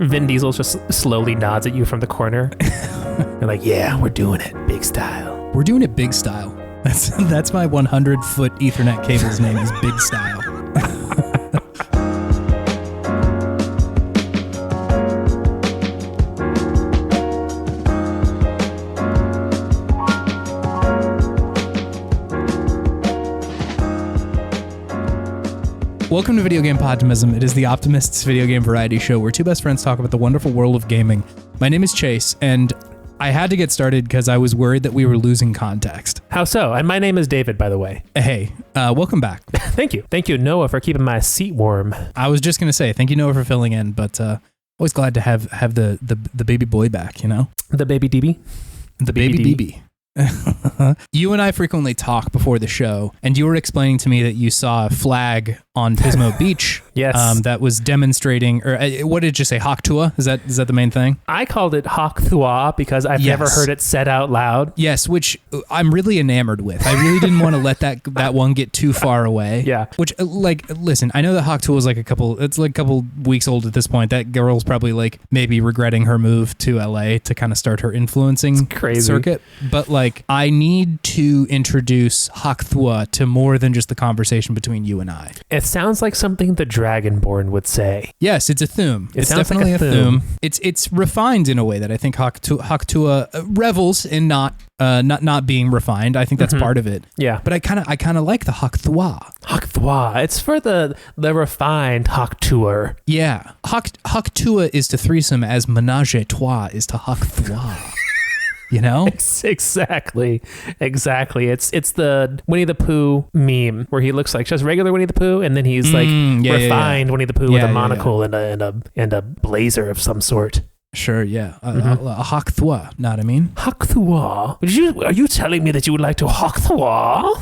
Vin Diesel just slowly nods at you from the corner. You're like, yeah, we're doing it. Big style. We're doing it big style. That's my 100-foot Ethernet cable's name is Big Style. Welcome to Video Game Podtimism. It is the Optimists video game variety show where two best friends talk about the wonderful world of gaming. My name is Chase, and I had to get started because I was worried that we were losing context. How so? And my name is David, by the way. Hey, welcome back. Thank you. Thank you, Noah, for keeping my seat warm. I was just going to say, thank you, Noah, for filling in, but always glad to have the baby boy back, you know? The baby DB? The baby BB. You and I frequently talk before the show, and you were explaining to me that you saw a flag on Pismo Beach. Yes. That was demonstrating, or what did you say, Haktua? Is that the main thing? I called it Haktua because I've never heard it said out loud. Yes, which I'm really enamored with. I really didn't want to let that one get too far away. Yeah. Which, listen, I know that Haktua is a couple weeks old at this point. That girl's probably maybe regretting her move to LA to kind of start her influencing circuit. But I need to introduce Haktua to more than just the conversation between you and I. It sounds like something the Dragonborn would say. Yes, it's a thum. It's definitely like a thum. It's refined in a way that I think Haktua revels in not being refined. I think that's part of it. Yeah. But I kind of like the Haktua. Haktua. It's for the refined Haktuer. Yeah. Haktua is to threesome as menage a trois is to Haktua. You know? Exactly. It's the Winnie the Pooh meme where he looks like just regular Winnie the Pooh, and then he's refined Winnie the Pooh with a monocle and a blazer of some sort. Sure, yeah. A Haktua, know what I mean? Haktua? Are you telling me that you would like to Haktua?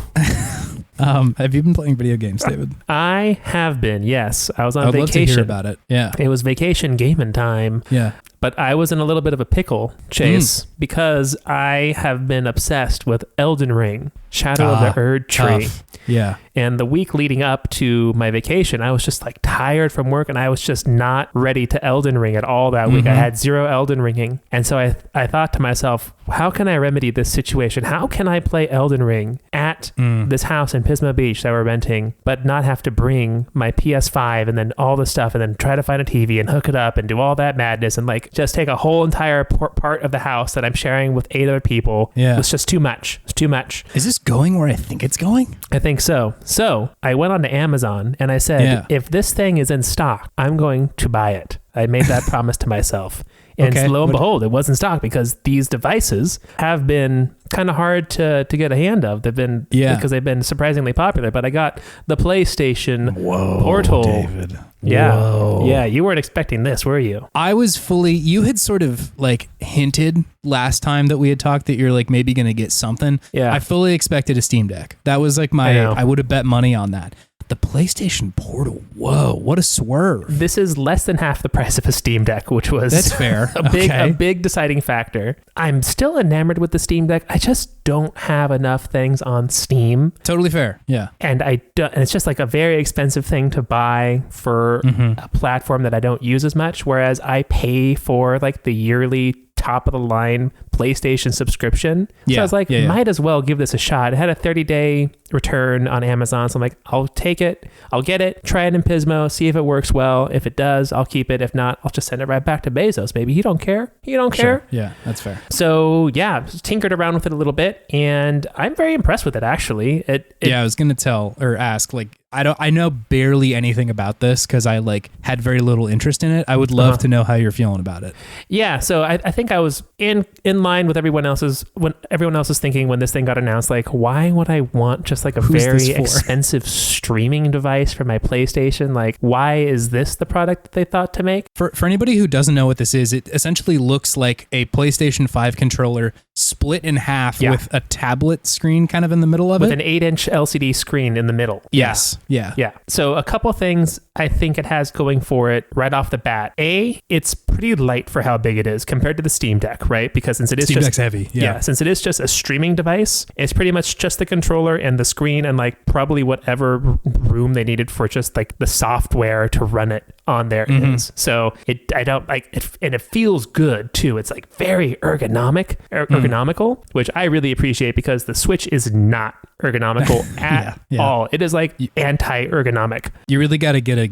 Have you been playing video games, David? I have been, yes. I was on vacation. I'd love to hear about it. Yeah. It was vacation gaming time. Yeah. But I was in a little bit of a pickle, Chase, because I have been obsessed with Elden Ring, Shadow of the Erdtree. Tough. Yeah. And the week leading up to my vacation, I was just tired from work, and I was just not ready to Elden Ring at all that week. I had zero Elden Ringing. And so I thought to myself, how can I remedy this situation? How can I play Elden Ring at this house in Pismo Beach that we're renting, but not have to bring my PS5 and then all the stuff and then try to find a TV and hook it up and do all that madness and just take a whole entire part of the house that I'm sharing with 8 other people. Yeah. It's just too much. It's too much. Is this going where I think it's going? I think so. So I went on to Amazon and I said, if this thing is in stock, I'm going to buy it. I made that promise to myself. And lo and behold, it was in stock because these devices have been kind of hard to get a hand of. They've been because they've been surprisingly popular. But I got the PlayStation Portal. David. Yeah. Whoa. Yeah. You weren't expecting this, were you? I was you had sort of hinted last time that we had talked that you're maybe going to get something. Yeah. I fully expected a Steam Deck. That was I would have bet money on that. The PlayStation Portal, whoa, what a swerve. This is less than half the price of a Steam Deck, which was that's fair. a big deciding factor. I'm still enamored with the Steam Deck. I just don't have enough things on Steam. Totally fair, yeah. And and it's just a very expensive thing to buy for a platform that I don't use as much, whereas I pay for the yearly top of the line PlayStation subscription. So I was might as well give this a shot. It had a 30-day return on Amazon. So I'm I'll take it. I'll get it, try it in Pismo, see if it works well. If it does, I'll keep it. If not, I'll just send it right back to Bezos, baby. He don't care. Care. Yeah, that's fair. So yeah, tinkered around with it a little bit and I'm very impressed with it actually. I was going to ask I know barely anything about this because I had very little interest in it. I would love to know how you're feeling about it. Yeah, so I think I was in line with everyone else's thinking when this thing got announced. Why would I want just a very expensive streaming device for my PlayStation? Why is this the product that they thought to make? For anybody who doesn't know what this is, it essentially looks like a PlayStation 5 controller split in half with a tablet screen kind of in the middle of it. With an 8-inch LCD screen in the middle. Yes. Yeah. So a couple things I think it has going for it right off the bat. It's pretty light for how big it is compared to the Steam Deck, right? Because since it is Steam Deck's heavy. Yeah. Since it is just a streaming device, it's pretty much just the controller and the screen and probably whatever room they needed for just the software to run it on there is. So So I don't like it, and it feels good too. It's like very ergonomical, which I really appreciate because the Switch is not ergonomical at all. It is like anti-ergonomic. You really got to get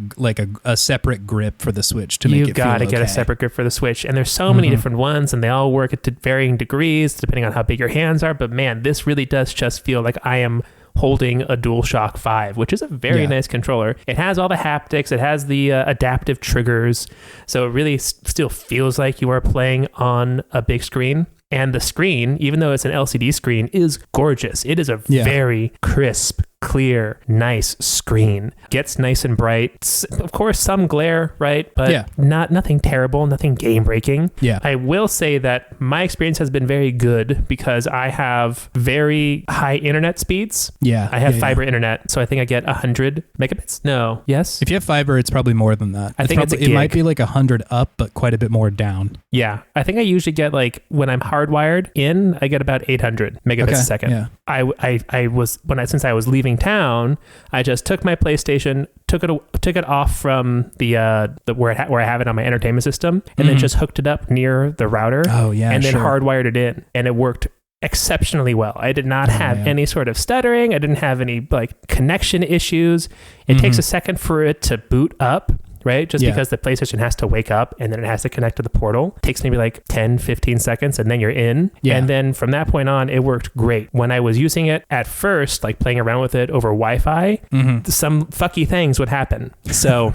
a separate grip for the Switch to make it feel okay. You got to get a separate grip for the Switch, and there's so many different ones, and they all work at varying degrees depending on how big your hands are. But man, this really does just feel like I am holding a DualShock 5, which is a very nice controller. It has all the haptics. It has the adaptive triggers. So it really still feels like you are playing on a big screen. And the screen, even though it's an LCD screen, is gorgeous. It is a very crisp, clear, nice screen. Gets nice and bright. Of course, some glare, right? But nothing terrible, nothing game breaking. Yeah. I will say that my experience has been very good because I have very high internet speeds. Yeah. I have fiber internet, so I think I get 100 megabits. No. Yes? If you have fiber, it's probably more than that. I think it might be like 100 up, but quite a bit more down. Yeah. I think I usually get like, when I'm hardwired in, I get about 800 megabits a second. Yeah. Since I was leaving town, I just took my PlayStation, took it off from the where I have it on my entertainment system, and then just hooked it up near the router. Oh yeah, and then hardwired it in, and it worked exceptionally well. I did not have any sort of stuttering. I didn't have any like connection issues. It takes a second for it to boot up. Right? Just because the PlayStation has to wake up and then it has to connect to the portal. It takes maybe like 10, 15 seconds and then you're in. Yeah. And then from that point on, it worked great. When I was using it at first, like playing around with it over Wi-Fi, some fucky things would happen. So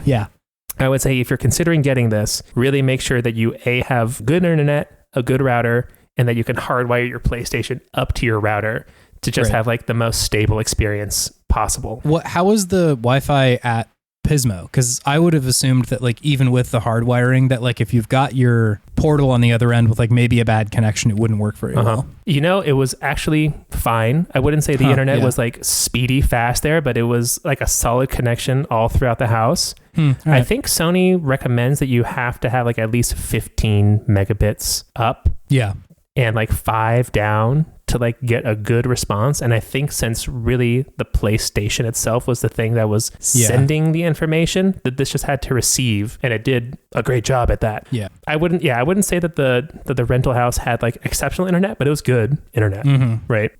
I would say if you're considering getting this, really make sure that you have good internet, a good router, and that you can hardwire your PlayStation up to your router to just have like the most stable experience possible. How was the Wi-Fi at Pismo? Because I would have assumed that like even with the hardwiring that like if you've got your portal on the other end with like maybe a bad connection, it wouldn't work very well. You know, it was actually fine. I wouldn't say the internet was like speedy fast there, but it was like a solid connection all throughout the house. I think Sony recommends that you have to have like at least 15 megabits up. Yeah. And like 5 down to like get a good response. And I think since really the PlayStation itself was the thing that was sending the information, that this just had to receive, and it did a great job at that. Yeah. I wouldn't say that the rental house had like exceptional internet, but it was good internet. Right.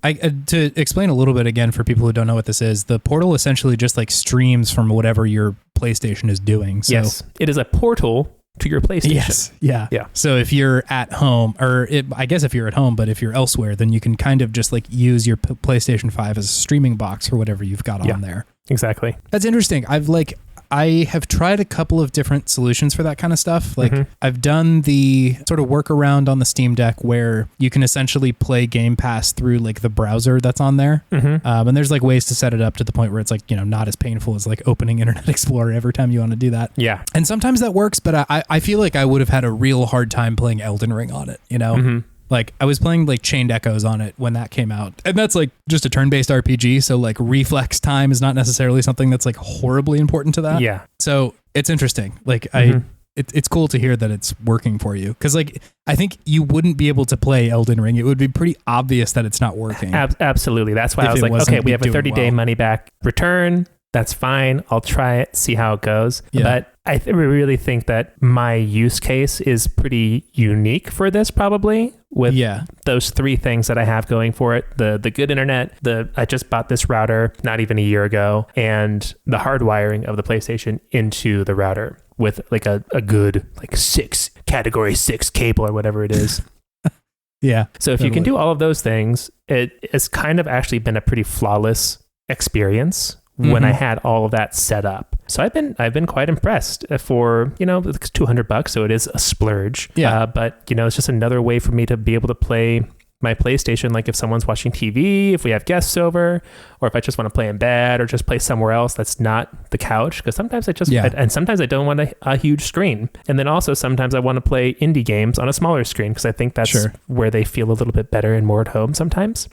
To explain a little bit again for people who don't know what this is, the portal essentially just like streams from whatever your PlayStation is doing. So yes, it is a portal to your PlayStation. Yes. Yeah. So if you're at home, I guess if you're at home, but if you're elsewhere, then you can kind of just like use your PlayStation 5 as a streaming box for whatever you've got on there. Exactly. That's interesting. I have tried a couple of different solutions for that kind of stuff. Like I've done the sort of workaround on the Steam Deck where you can essentially play Game Pass through like the browser that's on there. And there's like ways to set it up to the point where it's like, you know, not as painful as like opening Internet Explorer every time you want to do that. Yeah. And sometimes that works, but I feel like I would have had a real hard time playing Elden Ring on it, you know? Like I was playing like Chained Echoes on it when that came out, and that's like just a turn-based RPG. So like reflex time is not necessarily something that's like horribly important to that. Yeah. So it's interesting. Like it's cool to hear that it's working for you. Cause like, I think you wouldn't be able to play Elden Ring. It would be pretty obvious that it's not working. Absolutely. That's why I was like, okay, we have a 30-day money back return. That's fine. I'll try it, see how it goes. Yeah. But I really think that my use case is pretty unique for this, probably, with those 3 things that I have going for it. The good internet, I just bought this router not even a year ago, and the hardwiring of the PlayStation into the router with like a good like category 6 cable or whatever it is. Yeah. So if you can do all of those things, it has kind of actually been a pretty flawless experience when I had all of that set up. So I've been quite impressed for, you know, it's $200, so it is a splurge. Yeah. But, you know, it's just another way for me to be able to play my PlayStation, like if someone's watching TV, if we have guests over, or if I just want to play in bed or just play somewhere else that's not the couch. Because sometimes and sometimes I don't want a huge screen. And then also sometimes I want to play indie games on a smaller screen because I think that's where they feel a little bit better and more at home sometimes.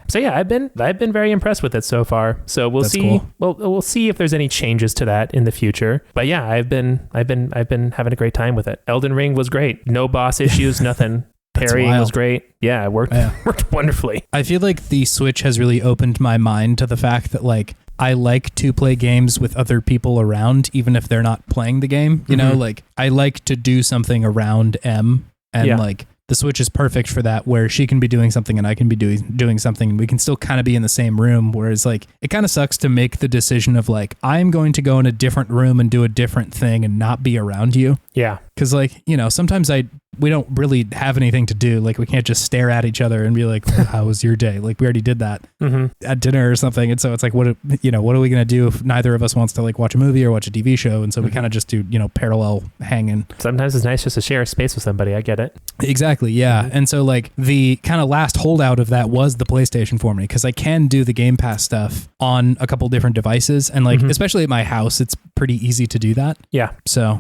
So yeah, I've been very impressed with it so far. So we'll see. Cool. We'll see if there's any changes to that in the future. But yeah, I've been having a great time with it. Elden Ring was great. No boss issues, nothing. Parrying was great. Yeah, it worked wonderfully. I feel like the Switch has really opened my mind to the fact that like I like to play games with other people around, even if they're not playing the game. You know, like I like to do something around M, and like the Switch is perfect for that, where she can be doing something and I can be doing something, and we can still kind of be in the same room. Whereas like it kind of sucks to make the decision of like, I'm going to go in a different room and do a different thing and not be around you. Yeah. Because like, you know, sometimes we don't really have anything to do. Like we can't just stare at each other and be like, well, how was your day? Like we already did that at dinner or something. And so it's like, what are we going to do if neither of us wants to like watch a movie or watch a TV show? And so we kind of just do, you know, parallel hanging. Sometimes it's nice just to share a space with somebody. I get it. Exactly. Yeah. And so like the kind of last holdout of that was the PlayStation for me, because I can do the Game Pass stuff on a couple different devices. And like, especially at my house, it's pretty easy to do that. Yeah. So,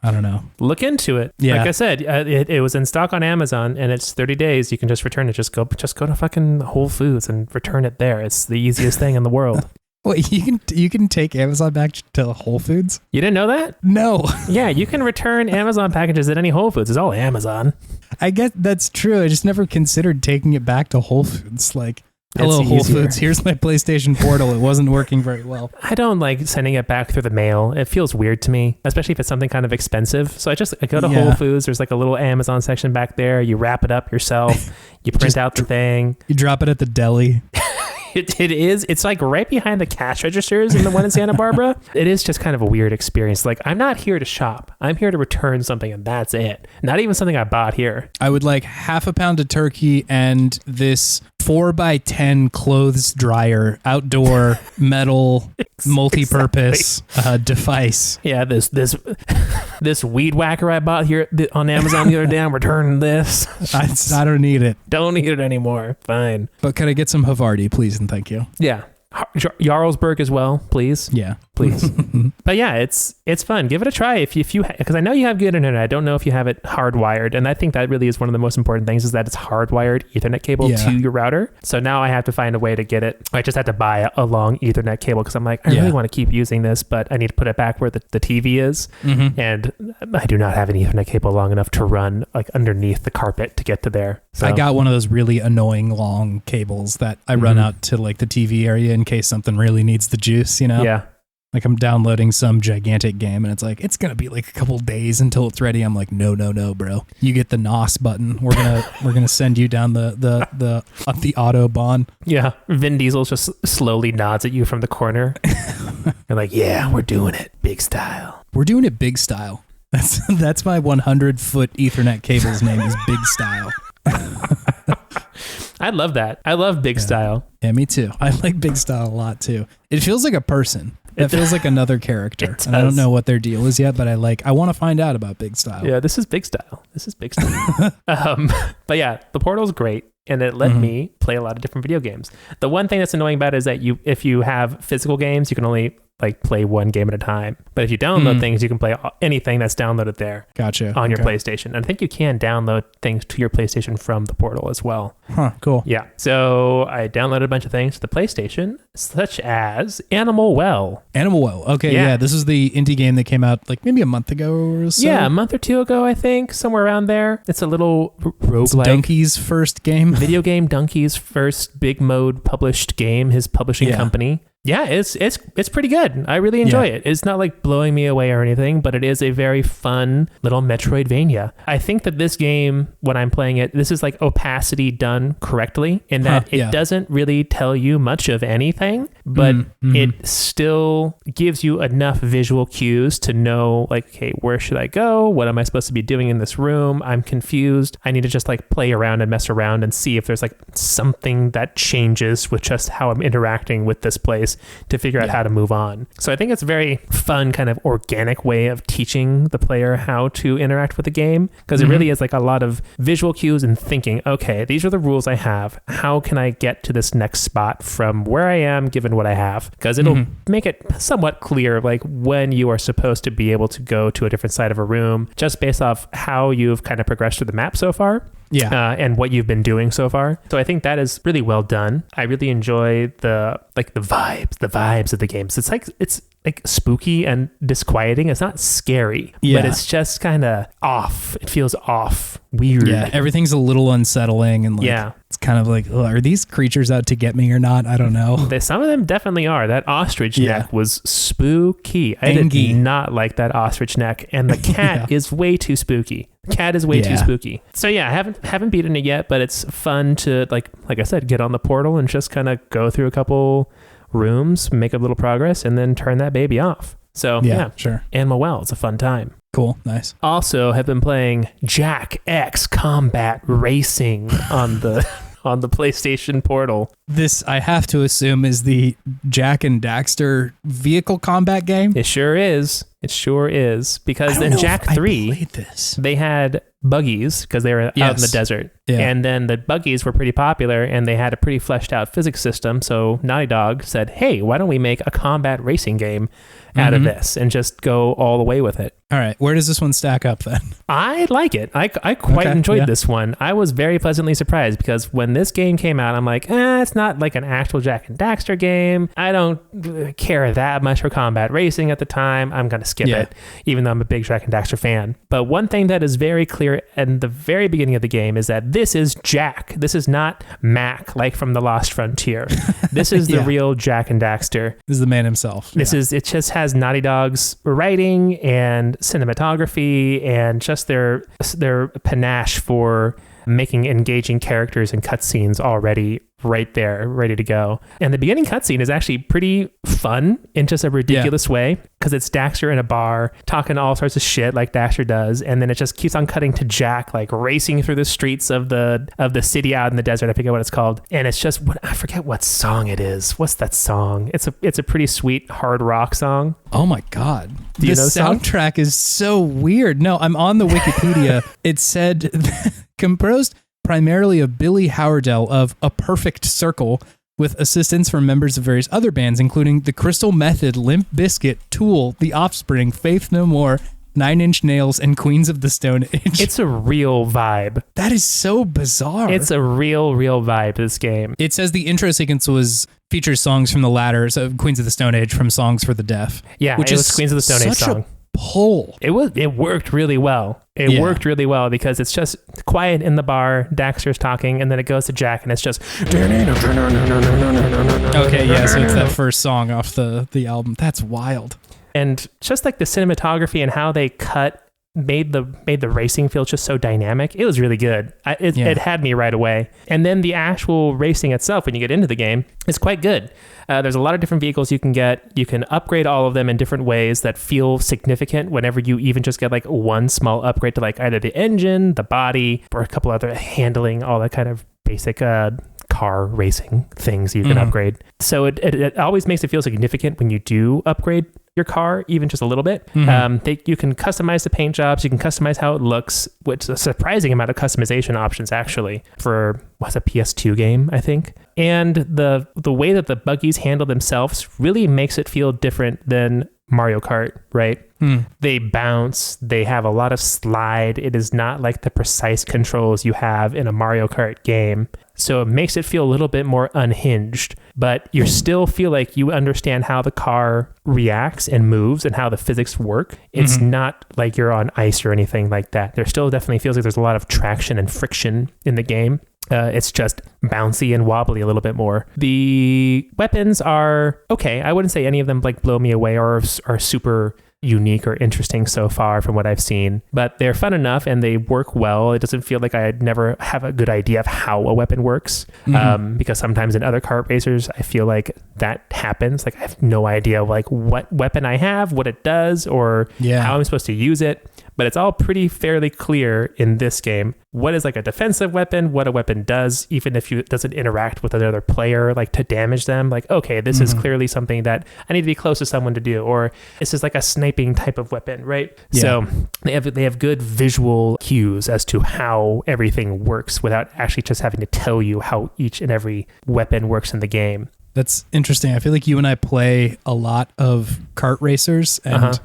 I don't know. Look into it. Yeah. Like I said, it was in stock on Amazon, and it's 30 days. You can just return it. Just go to fucking Whole Foods and return it there. It's the easiest thing in the world. Wait, you can take Amazon back to Whole Foods? You didn't know that? No. Yeah, you can return Amazon packages at any Whole Foods. It's all Amazon. I guess that's true. I just never considered taking it back to Whole Foods. Like, hello, Whole Foods. Here's my PlayStation Portal. It wasn't working very well. I don't like sending it back through the mail. It feels weird to me, especially if it's something kind of expensive. So I go to Whole Foods. There's like a little Amazon section back there. You wrap it up yourself. You print out the thing. You drop it at the deli. It is. It's like right behind the cash registers in the one in Santa Barbara. It is just kind of a weird experience. Like, I'm not here to shop. I'm here to return something, and that's it. Not even something I bought here. I would like half a pound of turkey and this 4x10 clothes dryer, outdoor metal, multi-purpose device. Yeah, this weed whacker I bought here on Amazon the other day. I'm returning this. I don't need it. Don't need it anymore. Fine. But could I get some Havarti, please, and thank you? Yeah. Jarlsberg as well, please. Yeah. Please. But yeah, it's fun. Give it a try if you because I know you have good internet. I don't know if you have it hardwired, and I think that really is one of the most important things, is that it's hardwired Ethernet cable to your router. So now I have to find a way to get it. I just had to buy a long Ethernet cable because I'm like, I really want to keep using this, but I need to put it back where the TV is, and I do not have an Ethernet cable long enough to run like underneath the carpet to get to there. So I got one of those really annoying long cables that I run out to like the TV area in case something really needs the juice, you know? Yeah. Like I'm downloading some gigantic game and it's like, it's going to be like a couple days until it's ready. I'm like, no, bro. You get the NOS button. We're going to send you down the Autobahn. Yeah. Vin Diesel just slowly nods at you from the corner. You're like, yeah, we're doing it. Big style. We're doing it big style. That's my 100-foot Ethernet cable's name is Big Style. I love that. I love Big Style. Yeah, me too. I like Big Style a lot too. It feels like a person. It feels like another character. And I don't know what their deal is yet, but I want to find out about Big Style. Yeah, this is Big Style. But yeah, the Portal's great, and it let me play a lot of different video games. The one thing that's annoying about it is that if you have physical games, you can only like play one game at a time. But if you download things, you can play anything that's downloaded there. Gotcha. On your PlayStation. And I think you can download things to your PlayStation from the Portal as well. Huh, cool. Yeah. So I downloaded a bunch of things to the PlayStation, such as Animal Well. Okay, yeah. This is the indie game that came out like maybe a month ago or so. Yeah, a month or two ago, I think, somewhere around there. It's a little roguelike. Donkey's first game. Video game Donkey's first big mode published game, his publishing company. Yeah, it's pretty good. I really enjoy it. It's not like blowing me away or anything, but it is a very fun little Metroidvania. I think that this game, when I'm playing it, this is like opacity done correctly in that it doesn't really tell you much of anything, but it still gives you enough visual cues to know like, okay, where should I go? What am I supposed to be doing in this room? I'm confused. I need to just like play around and mess around and see if there's like something that changes with just how I'm interacting with this place to figure out how to move on. So I think it's a very fun kind of organic way of teaching the player how to interact with the game, because it really is like a lot of visual cues and thinking, okay, these are the rules I have. How can I get to this next spot from where I am given what I have? Because it'll make it somewhat clear like when you are supposed to be able to go to a different side of a room just based off how you've kind of progressed through the map so far. And what you've been doing so far. So I think that is really well done. I really enjoy the vibes of the games. It's like spooky and disquieting. It's not scary, but it's just kind of off. It feels off, weird. Yeah, everything's a little unsettling and like it's kind of like, are these creatures out to get me or not? I don't know. Some of them definitely are. That ostrich neck was spooky. I did not like that ostrich neck, and the cat is way too spooky. Cat is way too spooky. So yeah, I haven't beaten it yet, but it's fun to like I said, get on the portal and just kind of go through a couple rooms, make a little progress, and then turn that baby off. So yeah, sure. Animal Well, it's a fun time. Cool, nice. Also, have been playing Jak X Combat Racing on the PlayStation Portal. This, I have to assume, is the Jak and Daxter vehicle combat game? It sure is. It sure is. Because in Jak 3, they had buggies because they were out in the desert. Yeah. And then the buggies were pretty popular and they had a pretty fleshed out physics system. So Naughty Dog said, hey, why don't we make a combat racing game out of this and just go all the way with it? All right. Where does this one stack up then? I like it. I quite enjoyed this one. I was very pleasantly surprised because when this game came out, I'm like, it's not like an actual Jak and Daxter game. I don't care that much for combat racing at the time. I'm going to skip it, even though I'm a big Jak and Daxter fan. But one thing that is very clear in the very beginning of the game is that this is Jak. This is not Mac, like from The Lost Frontier. This is the real Jak and Daxter. This is the man himself. It just has Naughty Dog's writing and cinematography and just their panache for making engaging characters and cutscenes already right there, ready to go. And the beginning cutscene is actually pretty fun in just a ridiculous way because it's Daxter in a bar talking all sorts of shit like Daxter does, and then it just keeps on cutting to Jak like racing through the streets of the city out in the desert. I forget what it's called, and it's just I forget what song it is. What's that song? It's a pretty sweet hard rock song. Oh my god, the soundtrack is so weird. No, I'm on the Wikipedia. It said composed primarily of Billy Howardell of A Perfect Circle, with assistance from members of various other bands, including The Crystal Method, Limp Bizkit, Tool, The Offspring, Faith No More, Nine Inch Nails, and Queens of the Stone Age. It's a real vibe. That is so bizarre. It's a real vibe, this game. It says the intro sequence features songs from the latter, so Queens of the Stone Age from Songs for the Deaf. Yeah, which is Queens of the Stone Age song. Pull. It worked really well. It worked really well because it's just quiet in the bar, Daxter's talking, and then it goes to Jak and it's just okay, so it's that first song off the album. That's wild. And just like the cinematography and how they made the racing feel just so dynamic. It was really good. It had me right away. And then the actual racing itself, when you get into the game, is quite good. There's a lot of different vehicles you can get. You can upgrade all of them in different ways that feel significant whenever you even just get like one small upgrade to like either the engine, the body, or a couple other handling, all that kind of basic car racing things you can upgrade. So it always makes it feel significant when you do upgrade your car, even just a little bit. You can customize the paint jobs, you can customize how it looks, which is a surprising amount of customization options actually for what's a PS2 game, I think. And the way that the buggies handle themselves really makes it feel different than Mario Kart, right? They bounce, they have a lot of slide. It is not like the precise controls you have in a Mario Kart game. So it makes it feel a little bit more unhinged, but you still feel like you understand how the car reacts and moves and how the physics work. It's not like you're on ice or anything like that. There still definitely feels like there's a lot of traction and friction in the game. It's just bouncy and wobbly a little bit more. The weapons are okay. I wouldn't say any of them like blow me away or are super unique or interesting so far from what I've seen, but they're fun enough and they work well. It doesn't feel like I never have a good idea of how a weapon works, because sometimes in other kart racers I feel like that happens. Like I have no idea like what weapon I have, what it does, or how I'm supposed to use it. But it's all pretty fairly clear in this game. What is like a defensive weapon, what a weapon does, even if it doesn't interact with another player, like to damage them. Like, okay, this is clearly something that I need to be close to someone to do, or this is like a sniping type of weapon, right? Yeah. So they have good visual cues as to how everything works without actually just having to tell you how each and every weapon works in the game. That's interesting. I feel like you and I play a lot of kart racers, and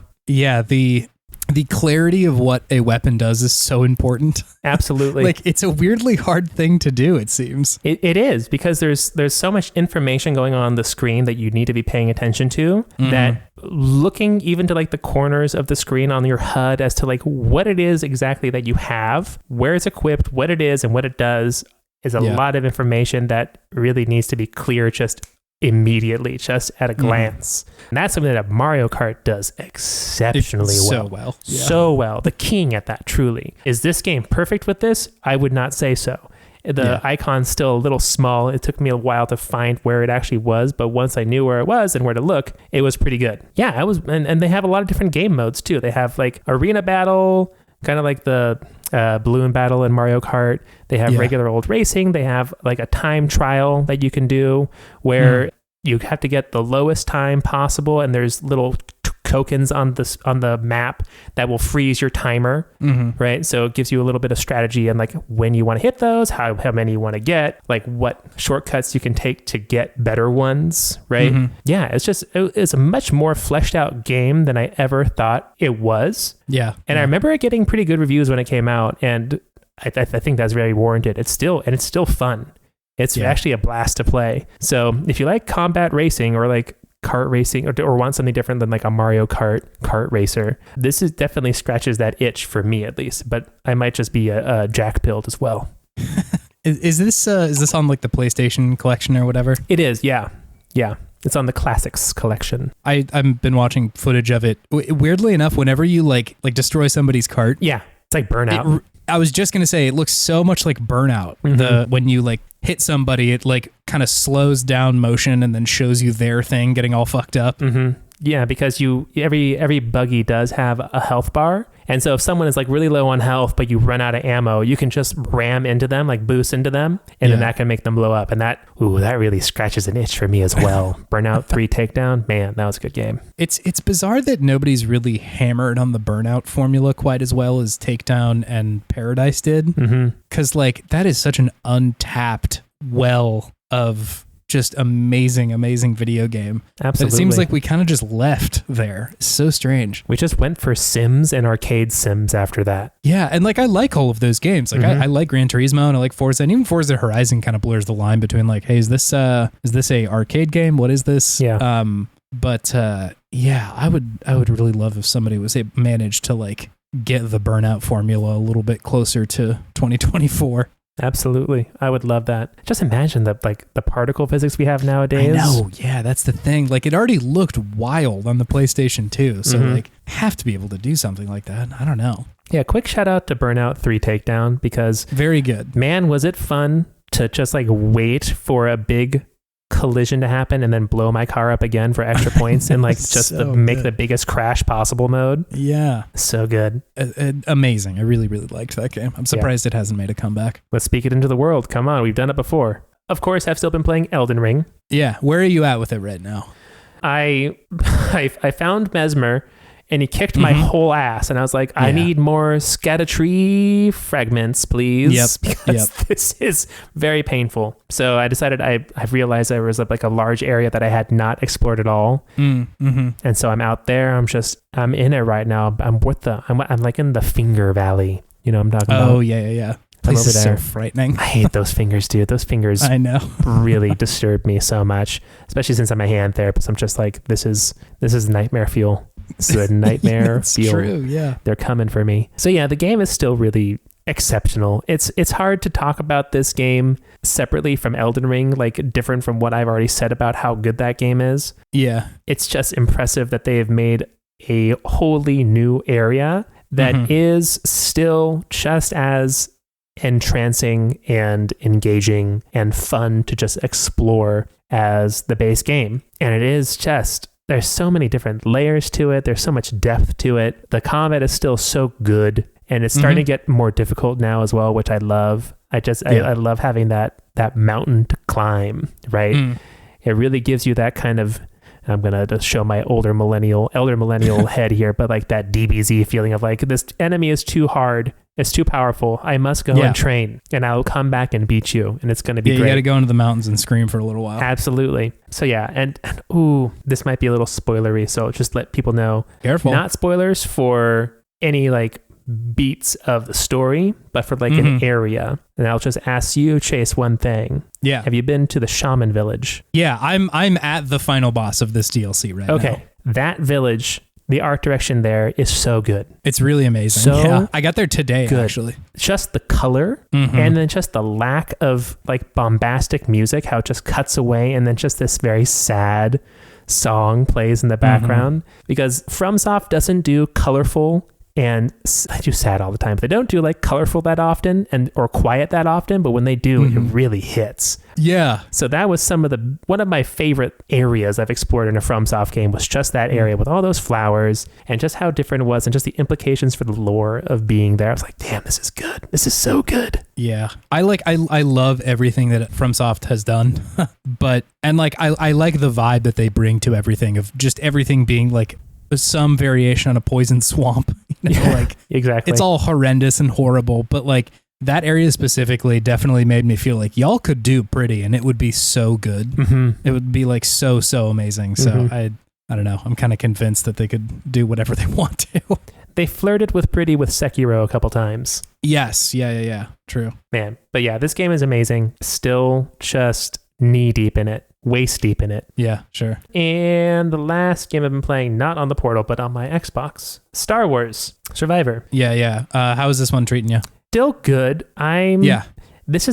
the clarity of what a weapon does is so important. Absolutely. Like it's a weirdly hard thing to do, it seems. It is, because there's so much information going on the screen that you need to be paying attention to that looking even to like the corners of the screen on your HUD as to like what it is exactly that you have, where it's equipped, what it is and what it does is a lot of information that really needs to be clear just immediately, just at a glance. And that's something that Mario Kart does exceptionally well. So well. The king at that, truly. Is this game perfect with this? I would not say so. The icon's still a little small. It took me a while to find where it actually was, but once I knew where it was and where to look, it was pretty good. Yeah, I was, and they have a lot of different game modes too. They have like arena battle, kind of like the balloon battle in Mario Kart. They have regular old racing. They have like a time trial that you can do where you have to get the lowest time possible, and there's little tokens on the map that will freeze your timer, right? So it gives you a little bit of strategy and like when you want to hit those, how many you want to get, like what shortcuts you can take to get better ones, right? Yeah, it's a much more fleshed out game than I ever thought it was. Yeah. And I remember it getting pretty good reviews when it came out, and I think that's very warranted. It's still fun. It's actually a blast to play. So if you like combat racing or like kart racing or want something different than like a Mario Kart racer, this is definitely scratches that itch for me at least, but I might just be a Jack build as well. Is this on like the PlayStation collection or whatever? It is. Yeah. It's on the classics collection. I've been watching footage of it. Weirdly enough, whenever you like destroy somebody's cart. Yeah. It's like Burnout. I was just going to say, it looks so much like Burnout. When you like hit somebody, it like kind of slows down motion and then shows you their thing getting all fucked up. Yeah, because every buggy does have a health bar. And so if someone is like really low on health, but you run out of ammo, you can just ram into them, like boost into them, and then that can make them blow up. And that really scratches an itch for me as well. Burnout 3 Takedown, man, that was a good game. It's bizarre that nobody's really hammered on the Burnout formula quite as well as Takedown and Paradise did. Because like that is such an untapped well of just amazing video game. Absolutely. It seems like we kind of just left there. It's so strange. We just went for Sims and arcade Sims after that. Yeah, and like I like all of those games. Like I like Gran Turismo and I like Forza, and even Forza Horizon kind of blurs the line between like, hey, is this a arcade game? What is this? Yeah. But I would really love if somebody was managed to like get the Burnout formula a little bit closer to 2024. Absolutely. I would love that. Just imagine the particle physics we have nowadays. I know. Yeah, that's the thing. Like it already looked wild on the PlayStation 2. So like have to be able to do something like that. I don't know. Yeah, quick shout out to Burnout 3 Takedown because very good. Man, was it fun to just like wait for a big collision to happen and then blow my car up again for extra points and like just make the biggest crash possible mode. Yeah. So good. Amazing. I really liked that game. I'm surprised it hasn't made a comeback. Let's speak it into the world. Come on. We've done it before. Of course, I've still been playing Elden Ring. Yeah. Where are you at with it right now? I found Mesmer and he kicked my whole ass. And I was like, I need more Satisfactory fragments, please. Because this is very painful. So I decided I've realized there was like a large area that I had not explored at all. And so I'm out there. I'm in it right now. I'm like in the Finger Valley. You know what I'm talking about? Oh, yeah. I'm over there. there. So frightening. I hate those fingers, dude. Those fingers I know. really disturb me so much, especially since I'm a hand therapist. I'm just like, this is nightmare fuel. This is a nightmare feel. True, yeah. They're coming for me. So yeah, the game is still really exceptional. It's hard to talk about this game separately from Elden Ring, like different from what I've already said about how good that game is. Yeah. It's just impressive that they have made a wholly new area that is still just as entrancing and engaging and fun to just explore as the base game. And it is just, there's so many different layers to it. There's so much depth to it. The combat is still so good, and it's starting to get more difficult now as well, which I love. I love having that mountain to climb, right? It really gives you that kind of, I'm going to just show my elder millennial head here, but like that DBZ feeling of like, this enemy is too hard. It's too powerful. I must go and train, and I'll come back and beat you, and it's going to be great. You got to go into the mountains and scream for a little while. Absolutely. So yeah, and this might be a little spoilery, so just let people know. Careful. Not spoilers for any like beats of the story, but for like an area. And I'll just ask you, Chase, one thing. Yeah. Have you been to the Shaman Village? Yeah, I'm at the final boss of this DLC right now. Okay. That village, the art direction there is so good. It's really amazing. So yeah. I got there today, good. Actually. Just the color and then just the lack of like bombastic music, how it just cuts away and then just this very sad song plays in the background. Because FromSoft doesn't do colorful, and I do sad all the time, but they don't do like colorful that often or quiet that often, but when they do, it really hits. Yeah. So that was one of my favorite areas I've explored in a FromSoft game, was just that area with all those flowers and just how different it was and just the implications for the lore of being there. I was like, damn, this is good. This is so good. Yeah. I love everything that FromSoft has done, I like the vibe that they bring to everything, of just everything being like some variation on a poison swamp. Like exactly. It's all horrendous and horrible, but like that area specifically definitely made me feel like y'all could do pretty and it would be so good. It would be like so amazing. So I don't know. I'm kind of convinced that they could do whatever they want to. They flirted with pretty with Sekiro a couple times. Yes. Yeah. True. Man. But yeah, this game is amazing. Still just knee deep in it. Waist deep in it. Yeah, sure. And the last game I've been playing, not on the Portal, but on my Xbox, Star Wars Survivor. Yeah. How is this one treating you? Still good. This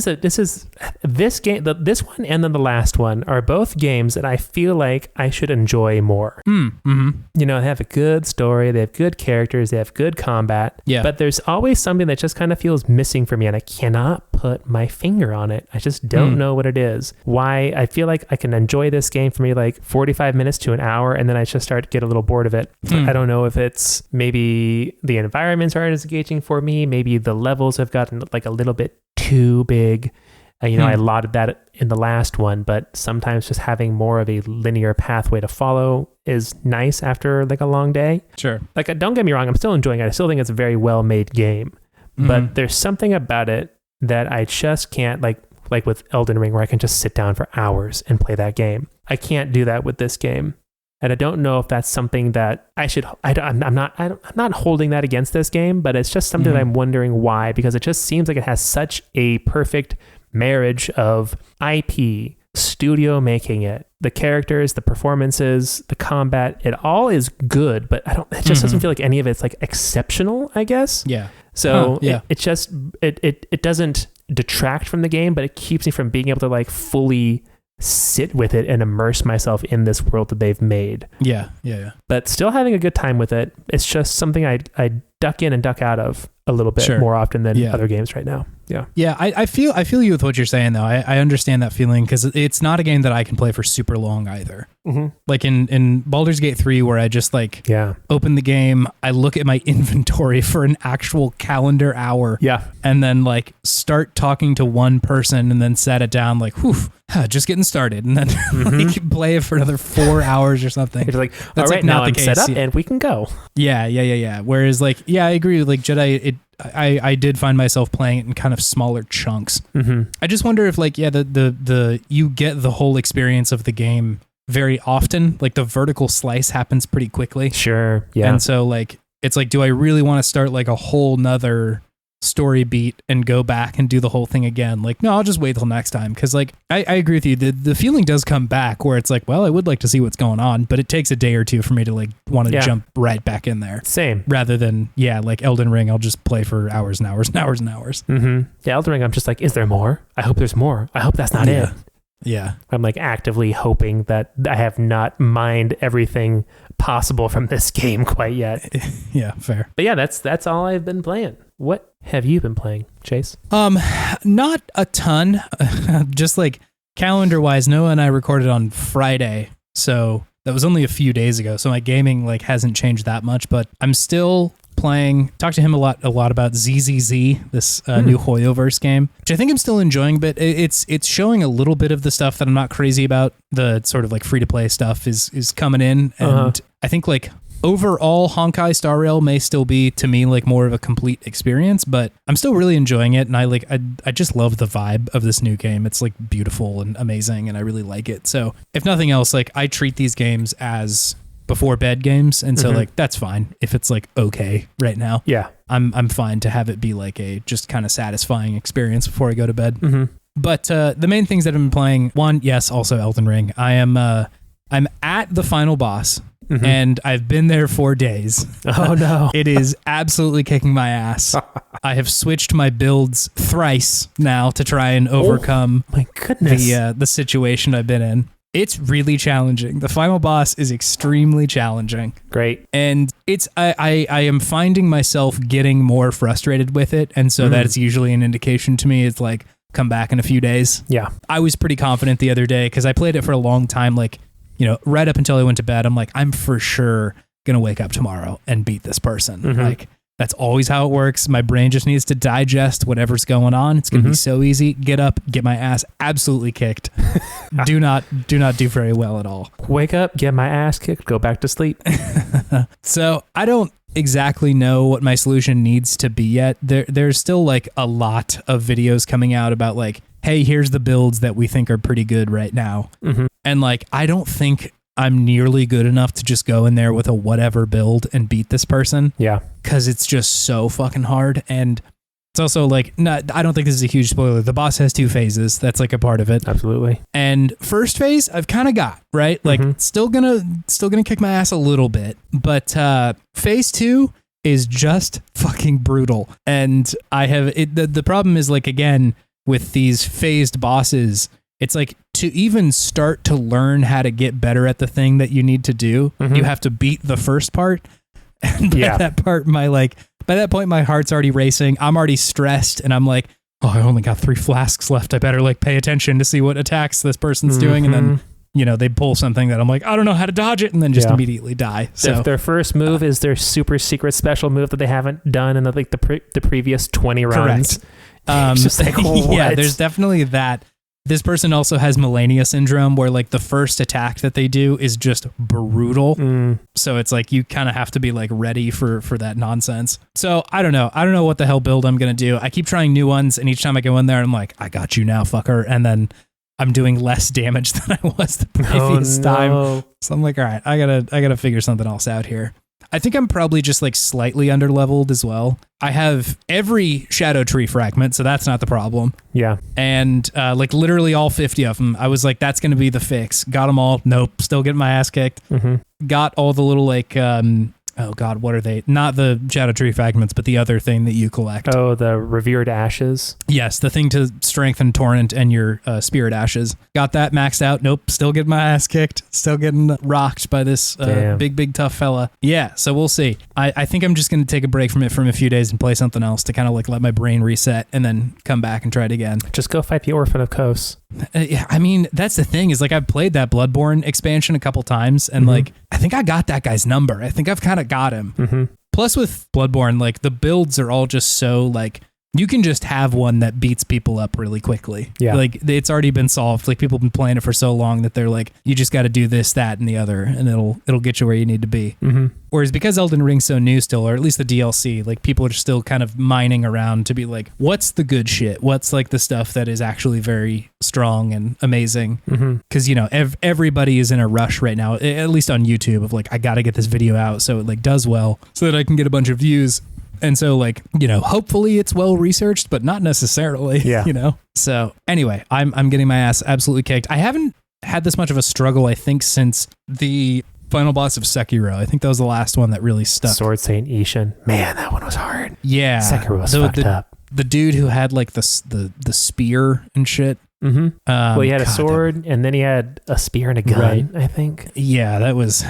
game, this one and then the last one are both games that I feel like I should enjoy more. You know, they have a good story, they have good characters, they have good combat. Yeah. But there's always something that just kind of feels missing for me, and I cannot put my finger on it. I just don't know what it is. Why I feel like I can enjoy this game for me like 45 minutes to an hour, and then I just start to get a little bored of it. I don't know if it's maybe the environments aren't as engaging for me. Maybe the levels have gotten like a little bit too big. I lauded that in the last one, but sometimes just having more of a linear pathway to follow is nice after like a long day. Sure. Like, don't get me wrong, I'm still enjoying it. I still think it's a very well-made game, but there's something about it that I just can't, like with Elden Ring, where I can just sit down for hours and play that game. I can't do that with this game. And I don't know if that's something that I should, I'm not holding that against this game, but it's just something that I'm wondering why, because it just seems like it has such a perfect marriage of IP, studio making it, the characters, the performances, the combat, it all is good, but it just doesn't feel like any of it's like exceptional, I guess. Yeah. So it doesn't detract from the game, but it keeps me from being able to like fully sit with it and immerse myself in this world that they've made. Yeah. But still having a good time with it. It's just something I duck in and duck out of a little bit more often than other games right now. Yeah. I feel you with what you're saying though. I understand that feeling, because it's not a game that I can play for super long either. Like in Baldur's Gate 3, where I just open the game, I look at my inventory for an actual calendar hour, and then like start talking to one person and then set it down like, whew, just getting started, and then like play it for another 4 hours or something. It's like, all right, now I'm set up and we can go. Yeah. Whereas like, I agree with like Jedi, I did find myself playing it in kind of smaller chunks. I just wonder if like, the you get the whole experience of the game very often. Like the vertical slice happens pretty quickly. Sure. Yeah. And so like, it's like, do I really want to start like a whole nother story beat and go back and do the whole thing again? Like, no, I'll just wait till next time. Cause like, I agree with you. The feeling does come back where it's like, well, I would like to see what's going on, but it takes a day or two for me to like want to jump right back in there. Same. Rather than, like Elden Ring, I'll just play for hours and hours and hours and hours. Yeah. Elden Ring, I'm just like, is there more? I hope there's more. I hope that's not it. Yeah. I'm like actively hoping that I have not mined everything possible from this game quite yet. Yeah, fair. But yeah, that's all I've been playing. What have you been playing, Chase? Not a ton. Just like calendar wise, Noah and I recorded on Friday, so that was only a few days ago. So my gaming like hasn't changed that much, but I'm still playing. Talked to him a lot about ZZZ, this new Hoyoverse game, which I think I'm still enjoying, but it's showing a little bit of the stuff that I'm not crazy about. The sort of like free to play stuff is coming in, and I think like overall Honkai Star Rail may still be to me like more of a complete experience, but I'm still really enjoying it, and I just love the vibe of this new game. It's like beautiful and amazing, and I really like it. So if nothing else, like I treat these games as before bed games, and so like that's fine if it's like okay right now. Yeah, I'm fine to have it be like a just kind of satisfying experience before I go to bed. But the main things that I've been playing, one, yes, also Elden Ring. I'm at the final boss, and I've been there 4 days. Oh no. It is absolutely kicking my ass. I have switched my builds thrice now to try and overcome my goodness. the situation I've been in. It's really challenging. The final boss is extremely challenging. Great. And I am finding myself getting more frustrated with it. And so that's usually an indication to me. It's like, come back in a few days. Yeah. I was pretty confident the other day because I played it for a long time. Like, you know, right up until I went to bed, I'm like, I'm for sure going to wake up tomorrow and beat this person. Like, that's always how it works. My brain just needs to digest whatever's going on. It's going to be so easy. Get up, get my ass absolutely kicked. do not do very well at all. Wake up, get my ass kicked, go back to sleep. So I don't exactly know what my solution needs to be yet. There's still like a lot of videos coming out about like, hey, here's the builds that we think are pretty good right now. And like, I don't think I'm nearly good enough to just go in there with a whatever build and beat this person. Yeah. Because it's just so fucking hard. And it's also like, I don't think this is a huge spoiler. The boss has 2 phases. That's like a part of it. Absolutely. And first phase, I've kind of got, right? Like still gonna kick my ass a little bit. But phase 2 is just fucking brutal. And I have the problem is like, again, with these phased bosses, it's like to even start to learn how to get better at the thing that you need to do, you have to beat the first part. And by that point, my heart's already racing. I'm already stressed and I'm like, oh, I only got 3 flasks left. I better like pay attention to see what attacks this person's doing. And then, you know, they pull something that I'm like, I don't know how to dodge it, and then just immediately die. So if their first move is their super secret special move that they haven't done in the previous 20 rounds. Correct. Just like, yeah, there's definitely that. This person also has Melania syndrome where like the first attack that they do is just brutal. So it's like you kind of have to be like ready for that nonsense. So I don't know. I don't know what the hell build I'm going to do. I keep trying new ones, and each time I go in there, I'm like, I got you now, fucker. And then I'm doing less damage than I was the previous time. So I'm like, all right, I gotta figure something else out here. I think I'm probably just like slightly underleveled as well. I have every shadow tree fragment, so that's not the problem. Yeah. And like literally all 50 of them. I was like, that's going to be the fix. Got them all. Nope. Still getting my ass kicked. Got all the little like, oh God, what are they? Not the shadow tree fragments, but the other thing that you collect. Oh, the revered ashes. Yes, the thing to strengthen torrent and your spirit ashes. Got that maxed out. Nope, still getting my ass kicked. Still getting rocked by this big tough fella. Yeah, so we'll see. I think I'm just going to take a break from it for a few days and play something else to kind of like let my brain reset and then come back and try it again. Just go fight the Orphan of Kos. Yeah, I mean, that's the thing is like I've played that Bloodborne expansion a couple times and like I think I got that guy's number. I think I've kind of got him. Plus with Bloodborne, like the builds are all just so like you can just have one that beats people up really quickly. Yeah. Like it's already been solved. Like people have been playing it for so long that they're like, you just got to do this, that, and the other, and it'll get you where you need to be. Whereas because Elden Ring's so new still, or at least the DLC, like people are still kind of mining around to be like, what's the good shit? What's like the stuff that is actually very strong and amazing? Because, you know, everybody is in a rush right now, at least on YouTube, of like, I got to get this video out so it like does well so that I can get a bunch of views. And so like, you know, hopefully it's well researched, but not necessarily, you know? So anyway, I'm getting my ass absolutely kicked. I haven't had this much of a struggle, I think, since the final boss of Sekiro. I think that was the last one that really stuck. Sword Saint Ishin. Man, that one was hard. Yeah. Sekiro was fucked up. The dude who had like the spear and shit. Well, he had a sword and then he had a spear and a gun, I think. Yeah, that was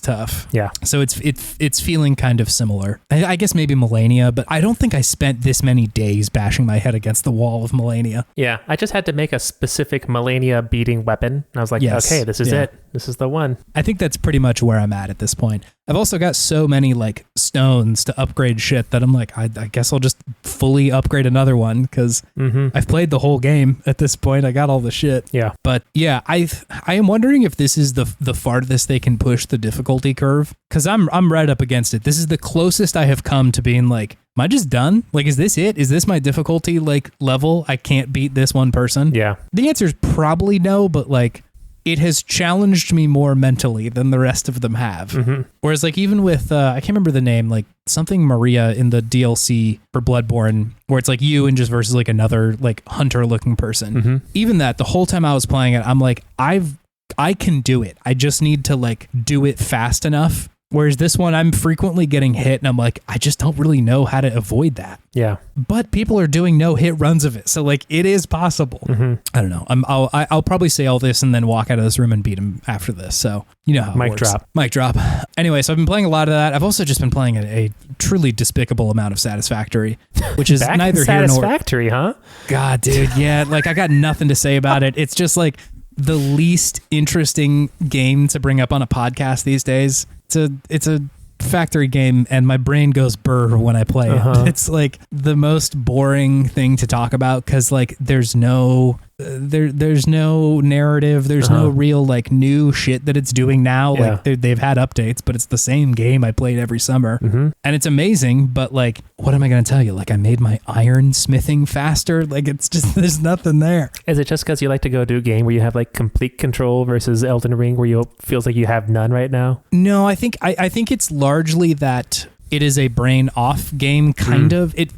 tough. Yeah. So it's feeling kind of similar. I guess maybe Melania, but I don't think I spent this many days bashing my head against the wall of Melania. Yeah, I just had to make a specific Melania beating weapon. And I was like, okay, this is it. This is the one. I think that's pretty much where I'm at this point. I've also got so many like stones to upgrade shit that I'm like, I guess I'll just fully upgrade another one because I've played the whole game at this point. I got all the shit. Yeah. But yeah, I am wondering if this is the farthest they can push the difficulty curve because I'm right up against it. This is the closest I have come to being like, am I just done? Like, is this it? Is this my difficulty like level? I can't beat this one person? Yeah. The answer is probably no, but like, it has challenged me more mentally than the rest of them have. Whereas like even with, I can't remember the name, like something Maria in the DLC for Bloodborne, where it's like you and just versus like another like hunter looking person. Even that, the whole time I was playing it, I'm like, I've I can do it. I just need to like do it fast enough. Whereas this one, I'm frequently getting hit and I'm like, I just don't really know how to avoid that. Yeah. But people are doing no hit runs of it. So like it is possible. Mm-hmm. I don't know. I'll probably say all this and then walk out of this room and beat him after this. So you know how it works. Mic drop. Anyway, so I've been playing a lot of that. I've also just been playing a truly despicable amount of Satisfactory, which is neither here nor... Satisfactory, huh? God, dude. Yeah. Like I got nothing to say about it. It's just like the least interesting game to bring up on a podcast these days. It's a factory game and my brain goes burr when I play it. It's like the most boring thing to talk about because like there's no narrative, there's no real like new shit that it's doing now. Yeah. Like they've had updates, but it's the same game I played every summer. And it's amazing, but like what am I going to tell you? Like I made my iron smithing faster. Like it's just there's nothing there. Is it just because you like to go do a game where you have like complete control versus Elden Ring where you feels like you have none right now? No, I think it's largely that it is a brain off game kind of. It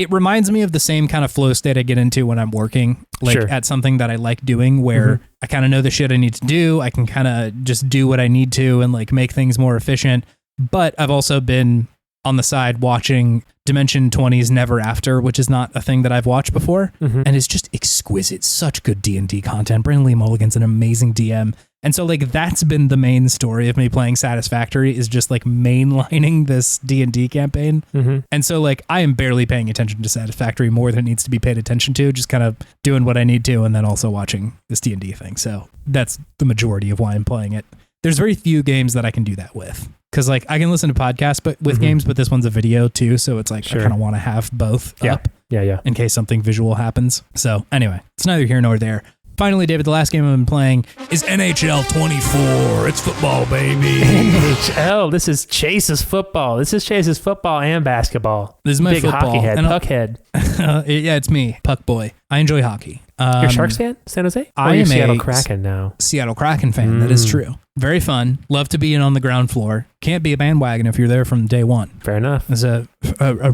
reminds me of the same kind of flow state I get into when I'm working at something that I like doing where I kind of know the shit I need to do. I can kind of just do what I need to and like make things more efficient. But I've also been on the side watching Dimension 20's Neverafter, which is not a thing that I've watched before. And it's just exquisite. Such good D&D content. Brandon Lee Mulligan's an amazing DM. And so like that's been the main story of me playing Satisfactory is just like mainlining this D&D campaign. And so like I am barely paying attention to Satisfactory more than it needs to be paid attention to, just kind of doing what I need to and then also watching this D&D thing. So that's the majority of why I'm playing it. There's very few games that I can do that with. Because like I can listen to podcasts but with games, but this one's a video too. So it's like I kind of want to have both up in case something visual happens. So anyway, it's neither here nor there. Finally, David, the last game I've been playing is NHL 24. It's football, baby. NHL. This is Chase's football. This is Chase's football and basketball. This is my big football. Hockey head, puck head. Yeah, it's me, puck boy. I enjoy hockey. You're a Sharks fan, San Jose? I am Seattle Kraken now. Seattle Kraken fan. That is true. Very fun. Love to be in on the ground floor. Can't be a bandwagon if you're there from day one. Fair enough. As a